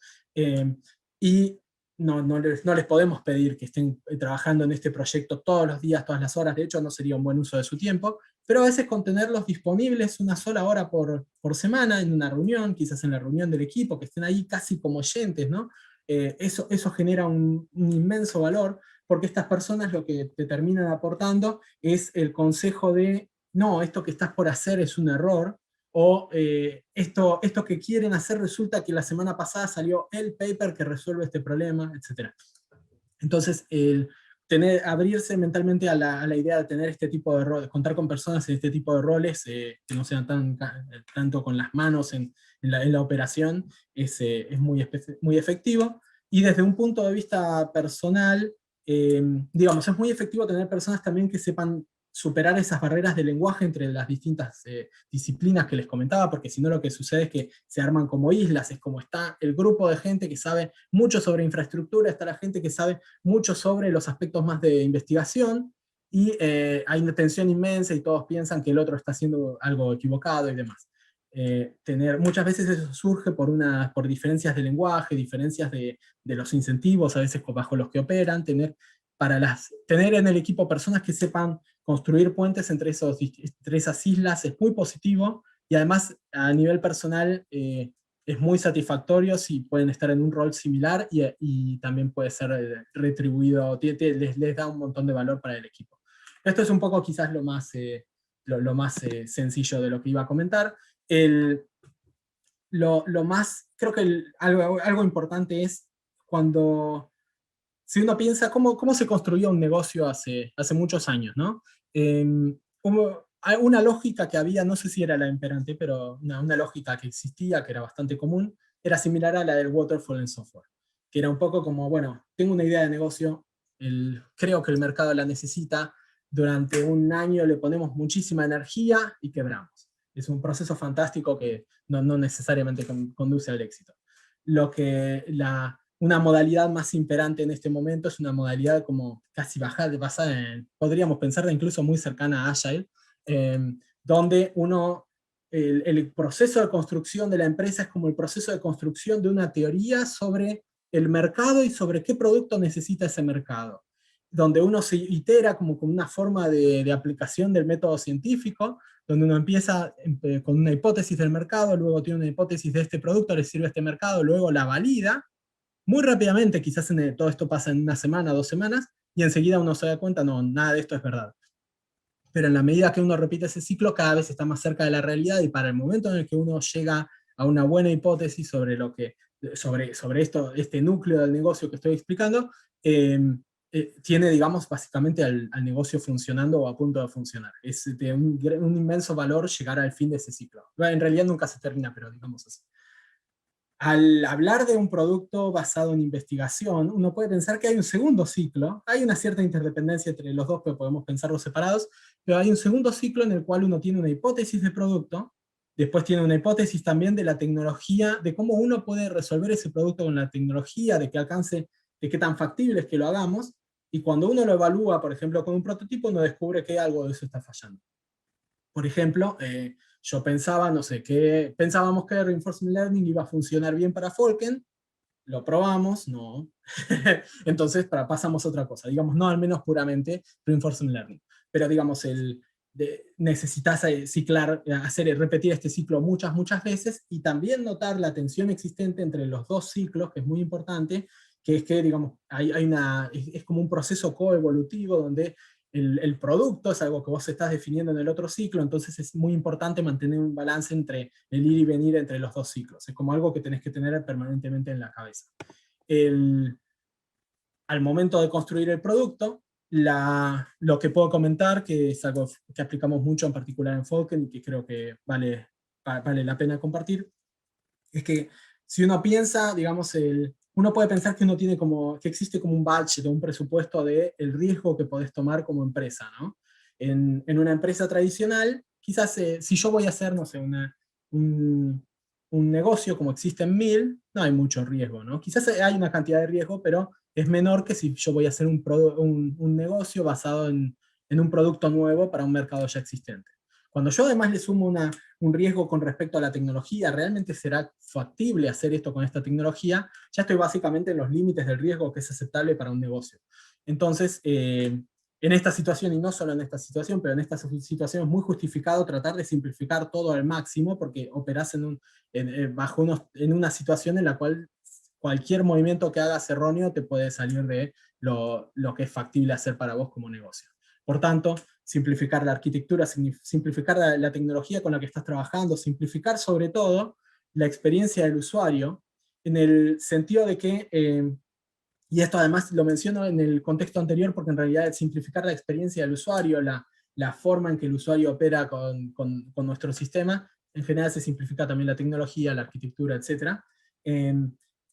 y no les podemos pedir que estén trabajando en este proyecto todos los días, todas las horas. De hecho no sería un buen uso de su tiempo, pero a veces con tenerlos disponibles una sola hora por semana en una reunión, quizás en la reunión del equipo, que estén ahí casi como oyentes, ¿no? Eso genera un inmenso valor, porque estas personas lo que te terminan aportando es el consejo de, no, esto que estás por hacer es un error, o esto que quieren hacer resulta que la semana pasada salió el paper que resuelve este problema, etc. Entonces, abrirse mentalmente a la idea de tener este tipo de roles, contar con personas en este tipo de roles, que no sean tanto con las manos en la operación, es muy efectivo. Y desde un punto de vista personal, digamos, es muy efectivo tener personas también que sepan superar esas barreras de lenguaje entre las distintas disciplinas que les comentaba, porque si no lo que sucede es que se arman como islas, es como está el grupo de gente que sabe mucho sobre infraestructura, está la gente que sabe mucho sobre los aspectos más de investigación, y hay una tensión inmensa y todos piensan que el otro está haciendo algo equivocado y demás. Muchas veces eso surge por diferencias de lenguaje, diferencias de los incentivos, a veces bajo los que operan, tener en el equipo personas que sepan construir puentes entre esas islas es muy positivo, y además a nivel personal es muy satisfactorio si pueden estar en un rol similar, y también puede ser retribuido, les da un montón de valor para el equipo. Esto es un poco quizás lo más sencillo de lo que iba a comentar. Creo que algo importante es si uno piensa cómo se construyó un negocio hace muchos años, ¿no? Una lógica que había, no sé si era la imperante, pero una lógica que existía, que era bastante común, era similar a la del waterfall en software, que era un poco como, bueno, tengo una idea de negocio, creo que el mercado la necesita, durante un año le ponemos muchísima energía y quebramos. Es un proceso fantástico que no necesariamente conduce al éxito. Una modalidad más imperante en este momento es una modalidad como casi basada en, podríamos pensarla incluso muy cercana a Agile, donde el proceso de construcción de la empresa es como el proceso de construcción de una teoría sobre el mercado y sobre qué producto necesita ese mercado, donde uno se itera como con una forma de aplicación del método científico, donde uno empieza con una hipótesis del mercado, luego tiene una hipótesis de este producto, le sirve a este mercado, luego la valida, muy rápidamente, quizás todo esto pasa en una semana, 2 semanas, y enseguida uno se da cuenta, no, nada de esto es verdad. Pero en la medida que uno repite ese ciclo, cada vez está más cerca de la realidad, y para el momento en el que uno llega a una buena hipótesis sobre sobre este núcleo del negocio que estoy explicando, tiene, digamos, básicamente al negocio funcionando o a punto de funcionar. Es de un inmenso valor llegar al fin de ese ciclo. En realidad nunca se termina, pero digamos así. Al hablar de un producto basado en investigación, uno puede pensar que hay un segundo ciclo, hay una cierta interdependencia entre los dos, pero podemos pensarlos separados, pero hay un segundo ciclo en el cual uno tiene una hipótesis de producto, después tiene una hipótesis también de la tecnología, de cómo uno puede resolver ese producto con la tecnología, de qué alcance, de qué tan factible es que lo hagamos, y cuando uno lo evalúa, por ejemplo, con un prototipo, uno descubre que algo de eso está fallando. Por ejemplo, yo pensaba, no sé, pensábamos que Reinforcement Learning iba a funcionar bien para Falken, lo probamos, no. Entonces pasamos a otra cosa, digamos, no al menos puramente Reinforcement Learning, pero digamos, necesitas repetir este ciclo muchas veces, y también notar la tensión existente entre los dos ciclos, que es muy importante, que es que, digamos, es como un proceso coevolutivo donde el producto es algo que vos estás definiendo en el otro ciclo, entonces es muy importante mantener un balance entre el ir y venir entre los dos ciclos. Es como algo que tenés que tener permanentemente en la cabeza. Al momento de construir el producto, lo que puedo comentar, que es algo que aplicamos mucho en particular en Falken y que creo que vale la pena compartir, es que si uno piensa, digamos, uno puede pensar que que existe como un budget, un presupuesto del riesgo que podés tomar como empresa, ¿no? En una empresa tradicional, quizás si yo voy a hacer, no sé, un negocio como existe en Mil, no hay mucho riesgo, ¿no? Quizás hay una cantidad de riesgo, pero es menor que si yo voy a hacer un negocio basado en un producto nuevo para un mercado ya existente. Cuando yo además le sumo un riesgo con respecto a la tecnología, ¿realmente será factible hacer esto con esta tecnología? Ya estoy básicamente en los límites del riesgo que es aceptable para un negocio. Entonces, en esta situación, y no solo en esta situación, pero en esta situación es muy justificado tratar de simplificar todo al máximo, porque operás en una situación en la cual cualquier movimiento que hagas erróneo te puede salir de lo que es factible hacer para vos como negocio. Por tanto, simplificar la arquitectura, simplificar la tecnología con la que estás trabajando, simplificar sobre todo la experiencia del usuario, en el sentido de que, y esto además lo menciono en el contexto anterior, porque en realidad es simplificar la experiencia del usuario, la forma en que el usuario opera con nuestro sistema, en general se simplifica también la tecnología, la arquitectura, etc.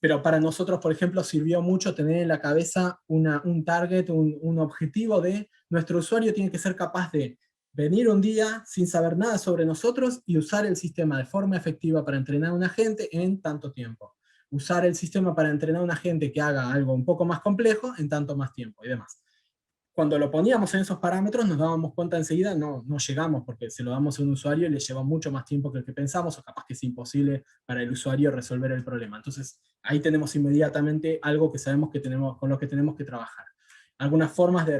Pero para nosotros, por ejemplo, sirvió mucho tener en la cabeza un target, un objetivo de nuestro usuario tiene que ser capaz de venir un día sin saber nada sobre nosotros y usar el sistema de forma efectiva para entrenar a un agente en tanto tiempo. Usar el sistema para entrenar a un agente que haga algo un poco más complejo en tanto más tiempo y demás. Cuando lo poníamos en esos parámetros nos dábamos cuenta enseguida, no llegamos, porque se lo damos a un usuario y le lleva mucho más tiempo que el que pensamos, o capaz que es imposible para el usuario resolver el problema. Entonces ahí tenemos inmediatamente algo que sabemos que con lo que tenemos que trabajar. Algunas formas de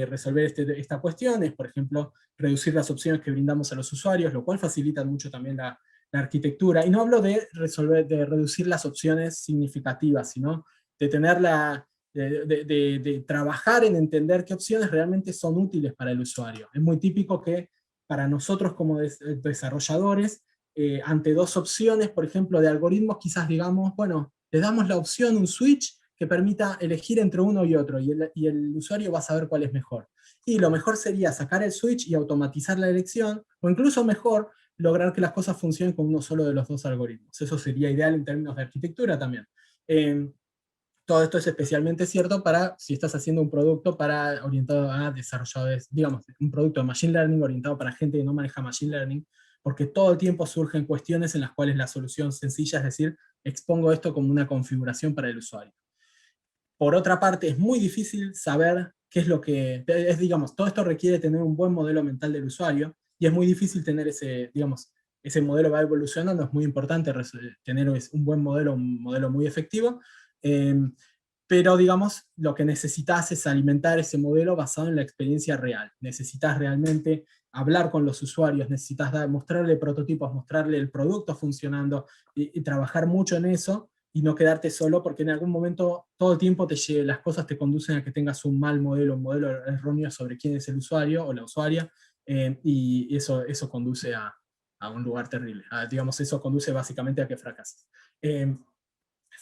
resolver esta cuestión es, por ejemplo, reducir las opciones que brindamos a los usuarios, lo cual facilita mucho también la arquitectura. Y no hablo de reducir las opciones significativas, sino de tener de trabajar en entender qué opciones realmente son útiles para el usuario. Es muy típico que para nosotros como desarrolladores, ante dos opciones, por ejemplo, de algoritmos, quizás digamos, bueno, le damos la opción, un switch, que permita elegir entre uno y otro, y el usuario va a saber cuál es mejor. Y lo mejor sería sacar el switch y automatizar la elección, o incluso mejor, lograr que las cosas funcionen con uno solo de los dos algoritmos. Eso sería ideal en términos de arquitectura también. Todo esto es especialmente cierto para si estás haciendo un producto orientado a desarrolladores, digamos, un producto de Machine Learning orientado para gente que no maneja Machine Learning, porque todo el tiempo surgen cuestiones en las cuales la solución sencilla es decir, expongo esto como una configuración para el usuario. Por otra parte, es muy difícil saber qué es lo que... digamos, todo esto requiere tener un buen modelo mental del usuario, y es muy difícil tener ese modelo va evolucionando, es muy importante tener un buen modelo, un modelo muy efectivo, pero digamos, lo que necesitas es alimentar ese modelo basado en la experiencia real. Necesitas realmente hablar con los usuarios, necesitas mostrarle prototipos, mostrarle el producto funcionando, y trabajar mucho en eso, y no quedarte solo, porque en algún momento todo el tiempo las cosas te conducen a que tengas un mal modelo, un modelo erróneo sobre quién es el usuario o la usuaria, y eso conduce a a un lugar terrible. Digamos, eso conduce básicamente a que fracases.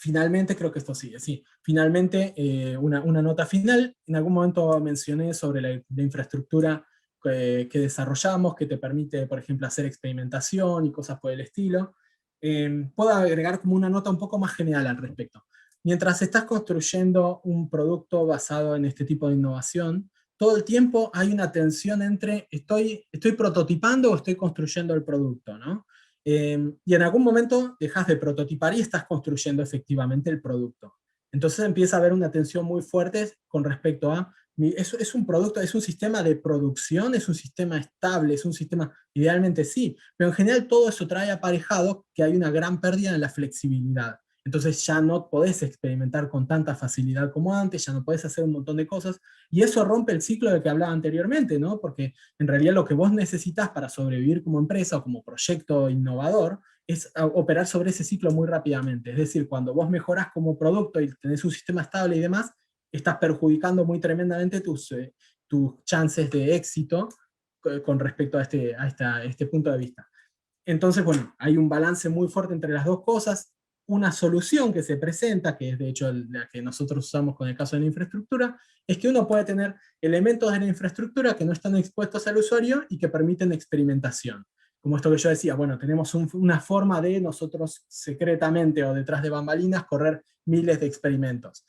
Finalmente, creo que esto sigue, sí. Finalmente, una nota final. En algún momento mencioné sobre la infraestructura que desarrollamos, que te permite, por ejemplo, hacer experimentación y cosas por el estilo. Puedo agregar como una nota un poco más general al respecto. Mientras estás construyendo un producto basado en este tipo de innovación, todo el tiempo hay una tensión entre estoy prototipando o estoy construyendo el producto, ¿no? Y en algún momento dejas de prototipar y estás construyendo efectivamente el producto. Entonces empieza a haber una tensión muy fuerte con respecto a, es un producto, es un sistema de producción, es un sistema estable, es un sistema, idealmente sí, pero en general todo eso trae aparejado que hay una gran pérdida en la flexibilidad. Entonces ya no podés experimentar con tanta facilidad como antes, ya no podés hacer un montón de cosas, y eso rompe el ciclo del que hablaba anteriormente, ¿no? Porque en realidad lo que vos necesitas para sobrevivir como empresa o como proyecto innovador es operar sobre ese ciclo muy rápidamente. Es decir, cuando vos mejorás como producto y tenés un sistema estable y demás, estás perjudicando muy tremendamente tus chances de éxito con respecto a este punto de vista. Entonces, bueno, hay un balance muy fuerte entre las dos cosas. Una solución que se presenta, que es de hecho la que nosotros usamos con el caso de la infraestructura, es que uno puede tener elementos de la infraestructura que no están expuestos al usuario y que permiten experimentación. Como esto que yo decía, bueno, tenemos una forma de nosotros secretamente o detrás de bambalinas correr miles de experimentos.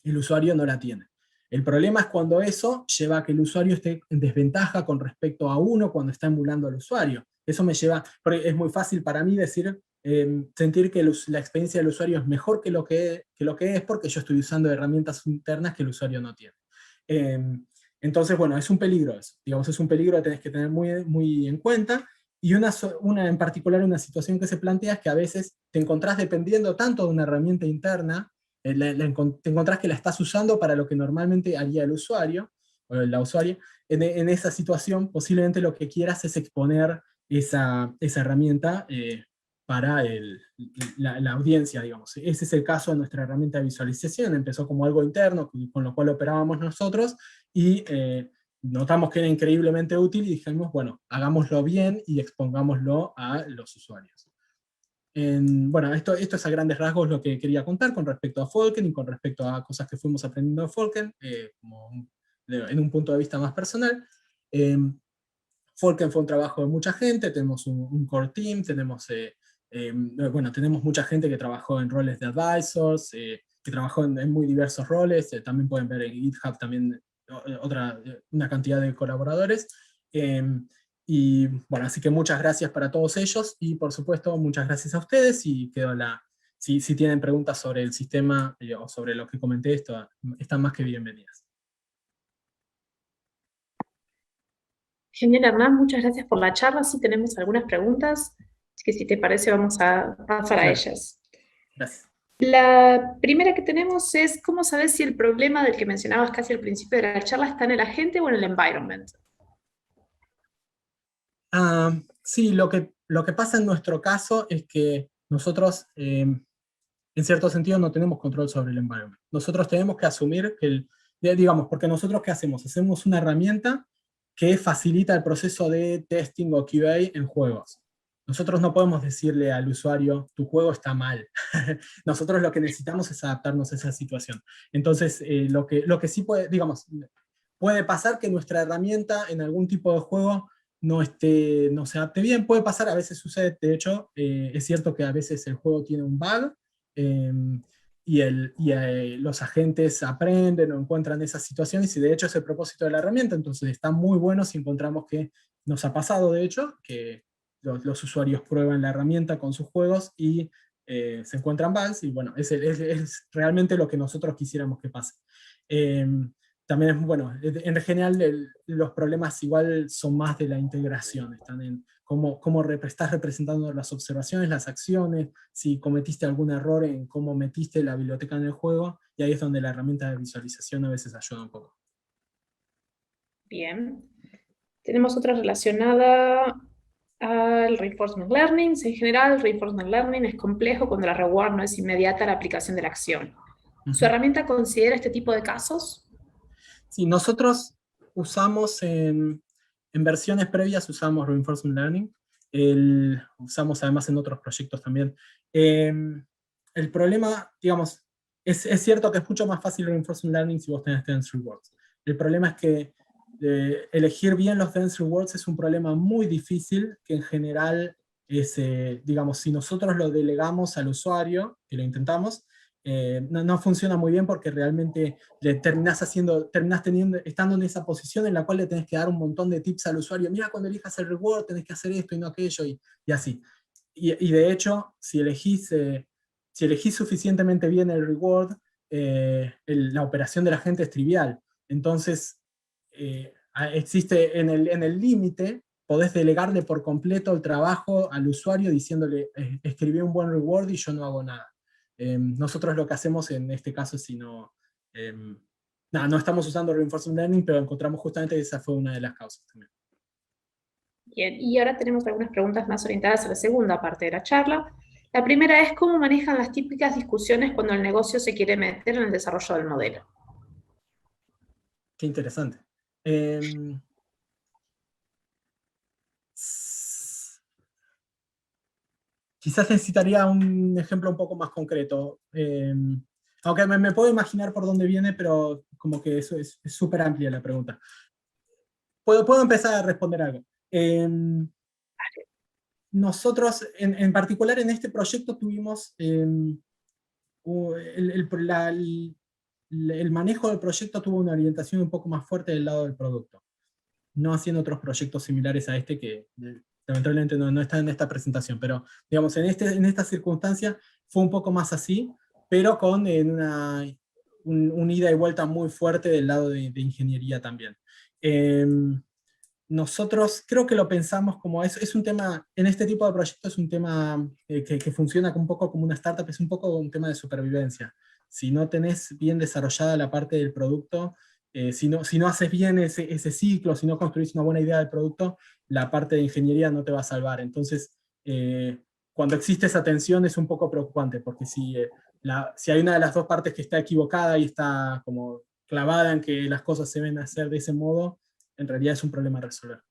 El usuario no la tiene. El problema es cuando eso lleva a que el usuario esté en desventaja con respecto a uno cuando está emulando al usuario. Eso me lleva, porque es muy fácil para mí decir, sentir que la experiencia del usuario es mejor que lo que es porque yo estoy usando herramientas internas que el usuario no tiene. Entonces, bueno, es un peligro eso. Digamos, es un peligro que tenés que tener muy, muy en cuenta. Y en particular, una situación que se plantea es que a veces te encontrás dependiendo tanto de una herramienta interna, te encontrás que la estás usando para lo que normalmente haría el usuario, o la usuaria. En esa situación, posiblemente lo que quieras es exponer esa herramienta para la audiencia, digamos. Ese es el caso de nuestra herramienta de visualización. Empezó como algo interno, con lo cual operábamos nosotros, y notamos que era increíblemente útil, y dijimos, bueno, hagámoslo bien y expongámoslo a los usuarios. Bueno, esto es a grandes rasgos lo que quería contar con respecto a Falken y con respecto a cosas que fuimos aprendiendo de Falken, en un punto de vista más personal. Falken fue un trabajo de mucha gente, tenemos un core team, tenemos mucha gente que trabajó en roles de advisors, que trabajó en muy diversos roles, también pueden ver en GitHub también una cantidad de colaboradores. Y bueno, así que muchas gracias para todos ellos, y por supuesto muchas gracias a ustedes, y si tienen preguntas sobre el sistema o sobre lo que comenté, están más que bienvenidas. Genial, Hernán, muchas gracias por la charla. Sí tenemos algunas preguntas, así que si te parece vamos a pasar a ellas. Gracias. La primera que tenemos es, ¿cómo sabes si el problema del que mencionabas casi al principio de la charla está en el agente o en el environment? Sí, lo que pasa en nuestro caso es que nosotros, en cierto sentido, no tenemos control sobre el environment. Nosotros tenemos que asumir digamos, porque nosotros ¿qué hacemos? Hacemos una herramienta que facilita el proceso de testing o QA en juegos. Nosotros no podemos decirle al usuario, tu juego está mal. Nosotros lo que necesitamos es adaptarnos a esa situación. Entonces, lo que sí puede pasar que nuestra herramienta en algún tipo de juego no se adapte bien, puede pasar, a veces sucede, de hecho, es cierto que a veces el juego tiene un bug, y los agentes aprenden o encuentran esas situaciones, y de hecho es el propósito de la herramienta. Entonces está muy bueno si encontramos que, nos ha pasado de hecho, que los usuarios prueban la herramienta con sus juegos y se encuentran bugs, y bueno, es realmente lo que nosotros quisiéramos que pase. También es, bueno, en general los problemas igual son más de la integración, están en cómo estás representando las observaciones, las acciones, si cometiste algún error en cómo metiste la biblioteca en el juego, y ahí es donde la herramienta de visualización a veces ayuda un poco. Bien. Tenemos otra relacionada al Reinforcement Learning. En general, el Reinforcement Learning es complejo cuando la reward no es inmediata a la aplicación de la acción. ¿Su herramienta considera este tipo de casos? Sí, nosotros usamos en versiones previas usamos Reinforcement Learning. Usamos además en otros proyectos también. El problema, digamos, es cierto que es mucho más fácil Reinforcement Learning si vos tenés Dense Rewards. El problema es que elegir bien los Dense Rewards es un problema muy difícil, que en general es, digamos, si nosotros lo delegamos al usuario, que lo intentamos, no funciona muy bien porque realmente terminás estando en esa posición en la cual le tenés que dar un montón de tips al usuario. Mira, cuando elijas el reward tenés que hacer esto y no aquello, y así. Y de hecho, si elegís suficientemente bien el reward, la operación de la gente es trivial. Entonces, existe en el límite, podés delegarle por completo el trabajo al usuario diciéndole, escribí un buen reward y yo no hago nada. Nosotros lo que hacemos en este caso es no estamos usando Reinforcement Learning, pero encontramos justamente que esa fue una de las causas también. Bien, y ahora tenemos algunas preguntas más orientadas a la segunda parte de la charla. La primera es, ¿cómo manejan las típicas discusiones cuando el negocio se quiere meter en el desarrollo del modelo? Qué interesante. Quizás necesitaría un ejemplo un poco más concreto. Aunque me puedo imaginar por dónde viene, pero como que eso es súper amplia la pregunta. Puedo empezar a responder algo. Nosotros, en particular en este proyecto, tuvimos el manejo del proyecto tuvo una orientación un poco más fuerte del lado del producto. No haciendo otros proyectos similares a este que lamentablemente no está en esta presentación, pero digamos, en esta circunstancia fue un poco más así, pero con un ida y vuelta muy fuerte del lado de ingeniería también. Nosotros creo que lo pensamos como, es un tema, en este tipo de proyectos es un tema que funciona un poco como una startup, es un poco un tema de supervivencia. Si no tenés bien desarrollada la parte del producto, si no haces bien ese ciclo, si no construís una buena idea del producto, la parte de ingeniería no te va a salvar. Entonces, cuando existe esa tensión es un poco preocupante, porque si hay una de las dos partes que está equivocada y está como clavada en que las cosas se deben hacer de ese modo, en realidad es un problema a resolver.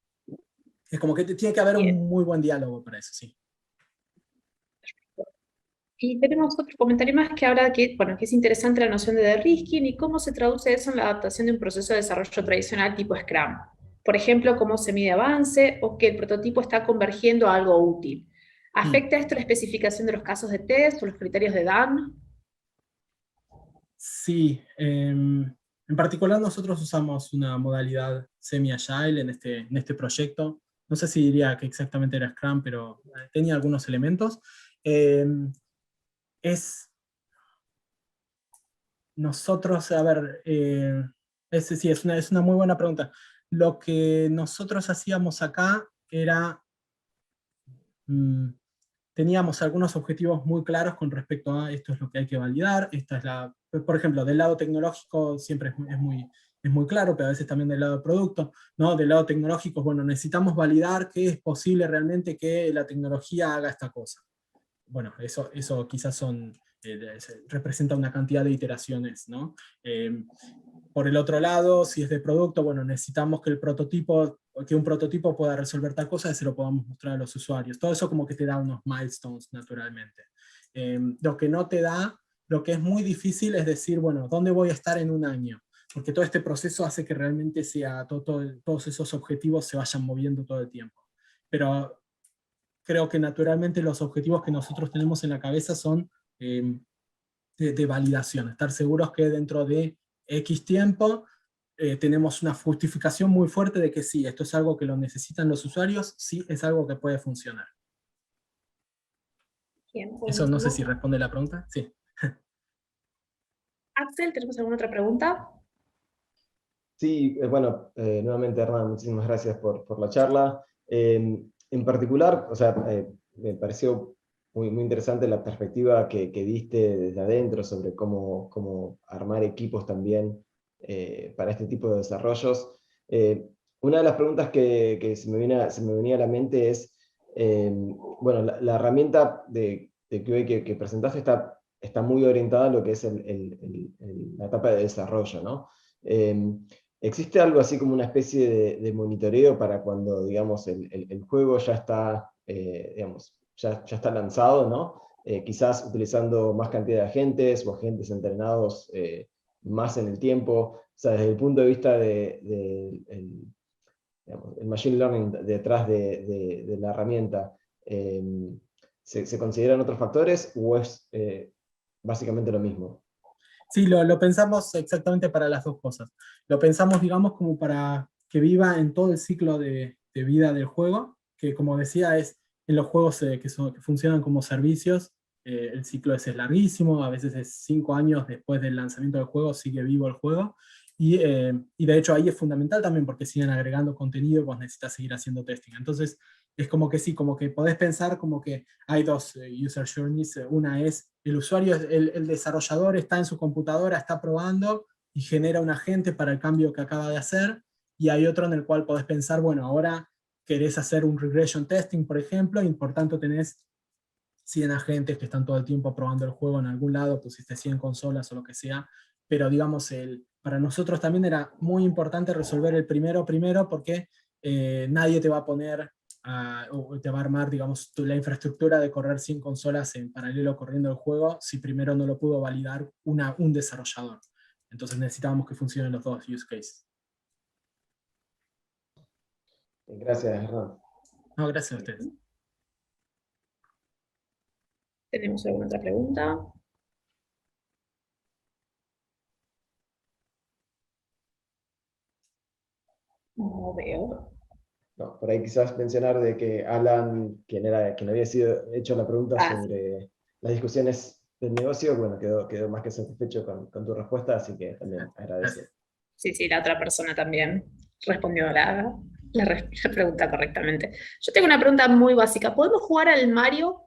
Es como que tiene que haber Bien. un muy buen diálogo para eso, sí. Y tenemos otro comentario más que habla de que es interesante la noción de de-risking y cómo se traduce eso en la adaptación de un proceso de desarrollo tradicional tipo Scrum. Por ejemplo, cómo se mide avance o que el prototipo está convergiendo a algo útil. ¿Afecta esto la especificación de los casos de test o los criterios de DAN? Sí, en particular nosotros usamos una modalidad semi-agile en este proyecto. No sé si diría que exactamente era Scrum, pero tenía algunos elementos. Nosotros, a ver, sí, es una muy buena pregunta. Lo que nosotros hacíamos acá era, teníamos algunos objetivos muy claros con respecto a esto es lo que hay que validar, por ejemplo, del lado tecnológico siempre es muy claro, pero a veces también del lado del producto, ¿no? Del lado tecnológico, bueno, necesitamos validar que es posible realmente que la tecnología haga esta cosa. Bueno, eso quizás representa una cantidad de iteraciones, ¿no? Por el otro lado, si es de producto, bueno, necesitamos que un prototipo pueda resolver tal cosa y se lo podamos mostrar a los usuarios. Todo eso como que te da unos milestones, naturalmente. Lo que no te da, lo que es muy difícil es decir, bueno, ¿dónde voy a estar en un año? Porque todo este proceso hace que realmente todos esos objetivos se vayan moviendo todo el tiempo. Pero creo que naturalmente los objetivos que nosotros tenemos en la cabeza son de validación, estar seguros que dentro de X tiempo tenemos una justificación muy fuerte de que sí, esto es algo que lo necesitan los usuarios, sí, es algo que puede funcionar. Bien, Eso no sé si responde la pregunta. Sí. Axel, ¿tenemos alguna otra pregunta? Sí, bueno, nuevamente Hernán, muchísimas gracias por la charla. En particular, o sea, me pareció muy interesante la perspectiva que diste desde adentro sobre cómo armar equipos también para este tipo de desarrollos. Una de las preguntas que se me venía a la mente es, bueno, la herramienta de QA que presentaste está muy orientada a lo que es la etapa de desarrollo, ¿no? ¿Existe algo así como una especie de monitoreo para cuando, digamos, el juego ya está digamos, ya está lanzado, ¿no? Quizás utilizando más cantidad de agentes o agentes entrenados más en el tiempo. O sea, desde el punto de vista digamos, el machine learning detrás de la herramienta, ¿se consideran otros factores o es básicamente lo mismo? Sí, lo pensamos exactamente para las dos cosas. Lo pensamos, digamos, como para que viva en todo el ciclo de vida del juego, que como decía, es en los juegos que funcionan como servicios, el ciclo ese es larguísimo, a veces es 5 años después del lanzamiento del juego, sigue vivo el juego, y de hecho ahí es fundamental también porque siguen agregando contenido y vos necesitas seguir haciendo testing. Entonces, es como que sí, como que podés pensar como que hay dos user journeys. Una es el usuario, el desarrollador está en su computadora, está probando y genera un agente para el cambio que acaba de hacer, y hay otro en el cual podés pensar, bueno, ahora querés hacer un regression testing, por ejemplo, y por tanto tenés 100 agentes que están todo el tiempo probando el juego en algún lado, pusiste 100 consolas o lo que sea, pero digamos, para nosotros también era muy importante resolver el primero porque nadie te va a poner o te va a armar, digamos, la infraestructura de correr 100 consolas en paralelo corriendo el juego si primero no lo pudo validar un desarrollador. Entonces necesitábamos que funcionen los dos use cases. Gracias, Hernán. No, gracias a ustedes. ¿Tenemos alguna otra pregunta? No veo. No, por ahí quizás mencionar de que Alan, quien había sido hecho la pregunta Ah, sí. sobre las discusiones del negocio, bueno, quedó más que satisfecho con tu respuesta, así que también agradezco. Gracias. Sí, sí, la otra persona también respondió la pregunta correctamente. Yo tengo una pregunta muy básica. ¿Podemos jugar al Mario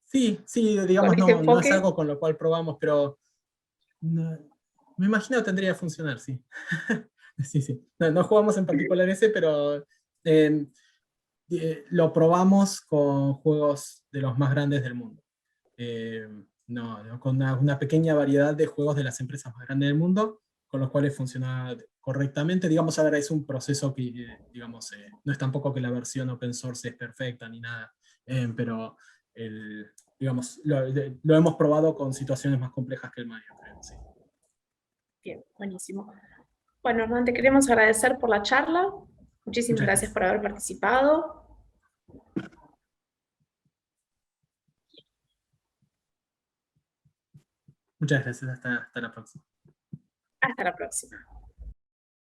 Sí, con digamos, este no es enfoque? algo con lo cual probamos, pero me imagino que tendría que funcionar, sí. Sí. No jugamos en particular ese, pero lo probamos con juegos de los más grandes del mundo. Eh, con una pequeña variedad de juegos de las empresas más grandes del mundo, con los cuales funciona correctamente. Digamos, ahora es un proceso que, digamos, no es tampoco que la versión open source es perfecta ni nada, pero digamos, lo hemos probado con situaciones más complejas que el Mario, creo, sí. Bien, buenísimo. Bueno, Hernán, te queremos agradecer por la charla. Muchísimas Muchas gracias gracias. por haber participado. Muchas gracias. Hasta la próxima. Hasta la próxima.